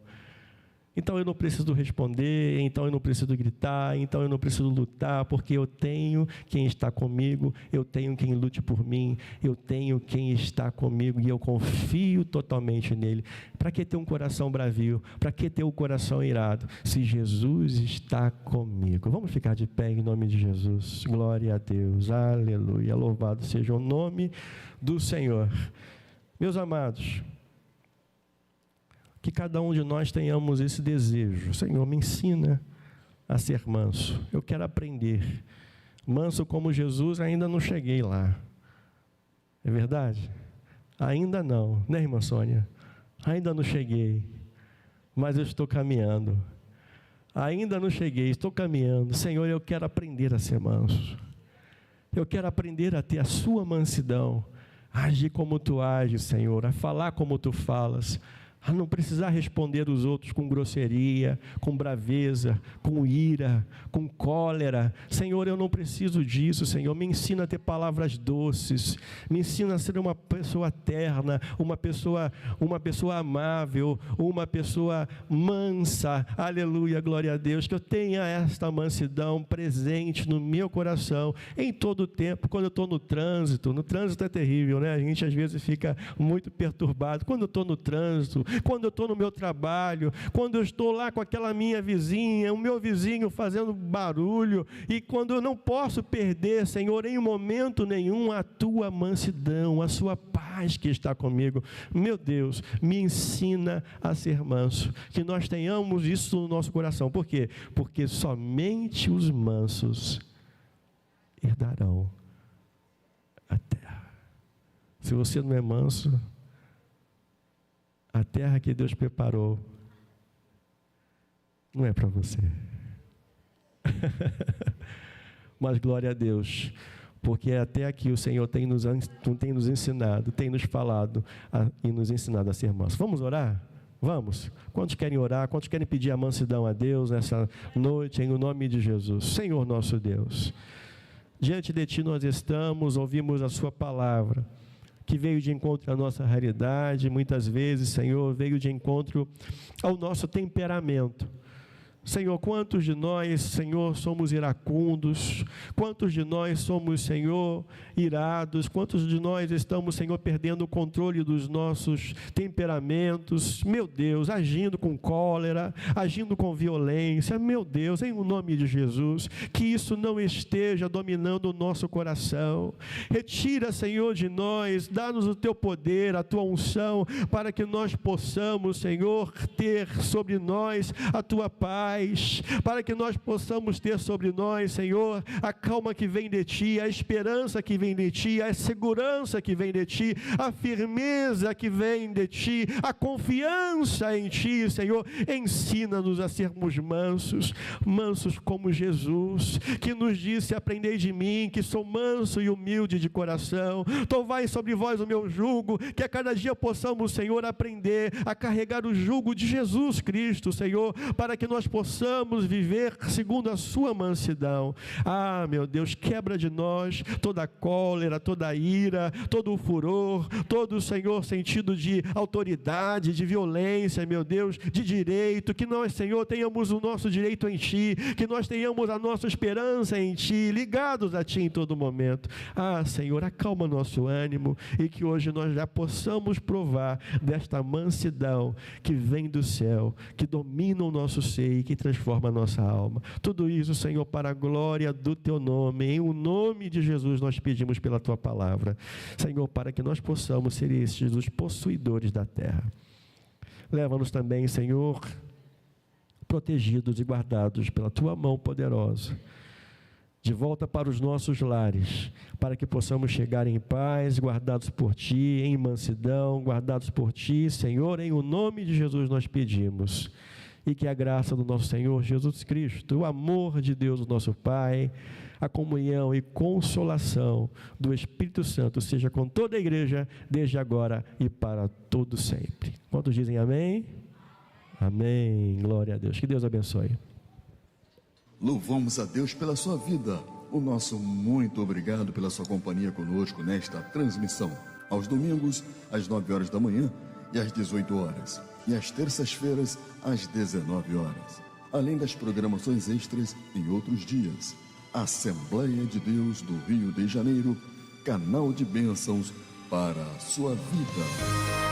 Então eu não preciso responder, então eu não preciso gritar, então eu não preciso lutar, porque eu tenho quem está comigo, eu tenho quem lute por mim, eu tenho quem está comigo e eu confio totalmente nele. Para que ter um coração bravio? Para que ter um coração irado? Se Jesus está comigo. Vamos ficar de pé em nome de Jesus. Glória a Deus, aleluia, louvado seja o nome do Senhor. Meus amados, que cada um de nós tenhamos esse desejo. Senhor, me ensina a ser manso. Eu quero aprender. Manso como Jesus, ainda não cheguei lá. É verdade? Ainda não, né, irmã Sônia? Ainda não cheguei, mas eu estou caminhando. Ainda não cheguei, estou caminhando. Senhor, eu quero aprender a ser manso. Eu quero aprender a ter a sua mansidão, a agir como tu ages, Senhor, a falar como tu falas, a não precisar responder os outros com grosseria, com braveza, com ira, com cólera. Senhor, eu não preciso disso, Senhor. Me ensina a ter palavras doces, me ensina a ser uma pessoa terna, uma pessoa amável, uma pessoa mansa. Aleluia, glória a Deus. Que eu tenha esta mansidão presente no meu coração, em todo o tempo, quando eu estou no trânsito. No trânsito é terrível, né? A gente às vezes fica muito perturbado. Quando eu estou no trânsito, quando eu estou no meu trabalho, quando eu estou lá com aquela minha vizinha, o meu vizinho fazendo barulho, e quando eu não posso perder, Senhor, em momento nenhum, a tua mansidão, a sua paz que está comigo. Meu Deus, me ensina a ser manso, que nós tenhamos isso no nosso coração. Por quê? Porque somente os mansos herdarão a terra. Se você não é manso, a terra que Deus preparou não é para você. Mas glória a Deus, porque até aqui o Senhor tem nos ensinado, tem nos falado e nos ensinado a ser mansos. Vamos orar? Vamos? Quantos querem orar? Quantos querem pedir a mansidão a Deus nessa noite, em nome de Jesus? Senhor nosso Deus, diante de Ti nós estamos, ouvimos a Sua palavra, que veio de encontro à nossa realidade, muitas vezes, Senhor, veio de encontro ao nosso temperamento. Senhor, quantos de nós, Senhor, somos iracundos? Quantos de nós somos, Senhor, irados? Quantos de nós estamos, Senhor, perdendo o controle dos nossos temperamentos? Meu Deus, agindo com cólera, agindo com violência. Meu Deus, em nome de Jesus, que isso não esteja dominando o nosso coração. Retira, Senhor, de nós, dá-nos o teu poder, a tua unção, para que nós possamos, Senhor, ter sobre nós a tua paz, para que nós possamos ter sobre nós, Senhor, a calma que vem de Ti, a esperança que vem de Ti, a segurança que vem de Ti, a firmeza que vem de Ti, a confiança em Ti, Senhor. Ensina-nos a sermos mansos, mansos como Jesus, que nos disse: aprendei de mim, que sou manso e humilde de coração, tomai sobre vós o meu jugo, que a cada dia possamos, Senhor, aprender a carregar o jugo de Jesus Cristo, Senhor, para que nós possamos viver segundo a sua mansidão. Ah, meu Deus, quebra de nós toda a cólera, toda a ira, todo o furor, todo, Senhor, sentido de autoridade, de violência, meu Deus, de direito, que nós, Senhor, tenhamos o nosso direito em Ti, que nós tenhamos a nossa esperança em Ti, ligados a Ti em todo momento. Ah, Senhor, acalma nosso ânimo e que hoje nós já possamos provar desta mansidão que vem do céu, que domina o nosso ser e que transforma a nossa alma. Tudo isso, Senhor, para a glória do Teu nome. Em o nome de Jesus nós pedimos pela Tua palavra, Senhor, para que nós possamos ser estes os possuidores da terra. Leva-nos também, Senhor, protegidos e guardados pela Tua mão poderosa, de volta para os nossos lares, para que possamos chegar em paz, guardados por Ti, em mansidão, guardados por Ti, Senhor. Em o nome de Jesus nós pedimos. E que a graça do nosso Senhor Jesus Cristo, o amor de Deus, o nosso Pai, a comunhão e consolação do Espírito Santo seja com toda a igreja, desde agora e para todo sempre. Quantos dizem amém? Amém. Glória a Deus. Que Deus abençoe. Louvamos a Deus pela sua vida. O nosso muito obrigado pela sua companhia conosco nesta transmissão. Aos domingos, às 9 horas da manhã e às 18 horas. e às terças-feiras, às 19 horas. Além das programações extras em outros dias. Assembleia de Deus do Rio de Janeiro, canal de bênçãos para a sua vida.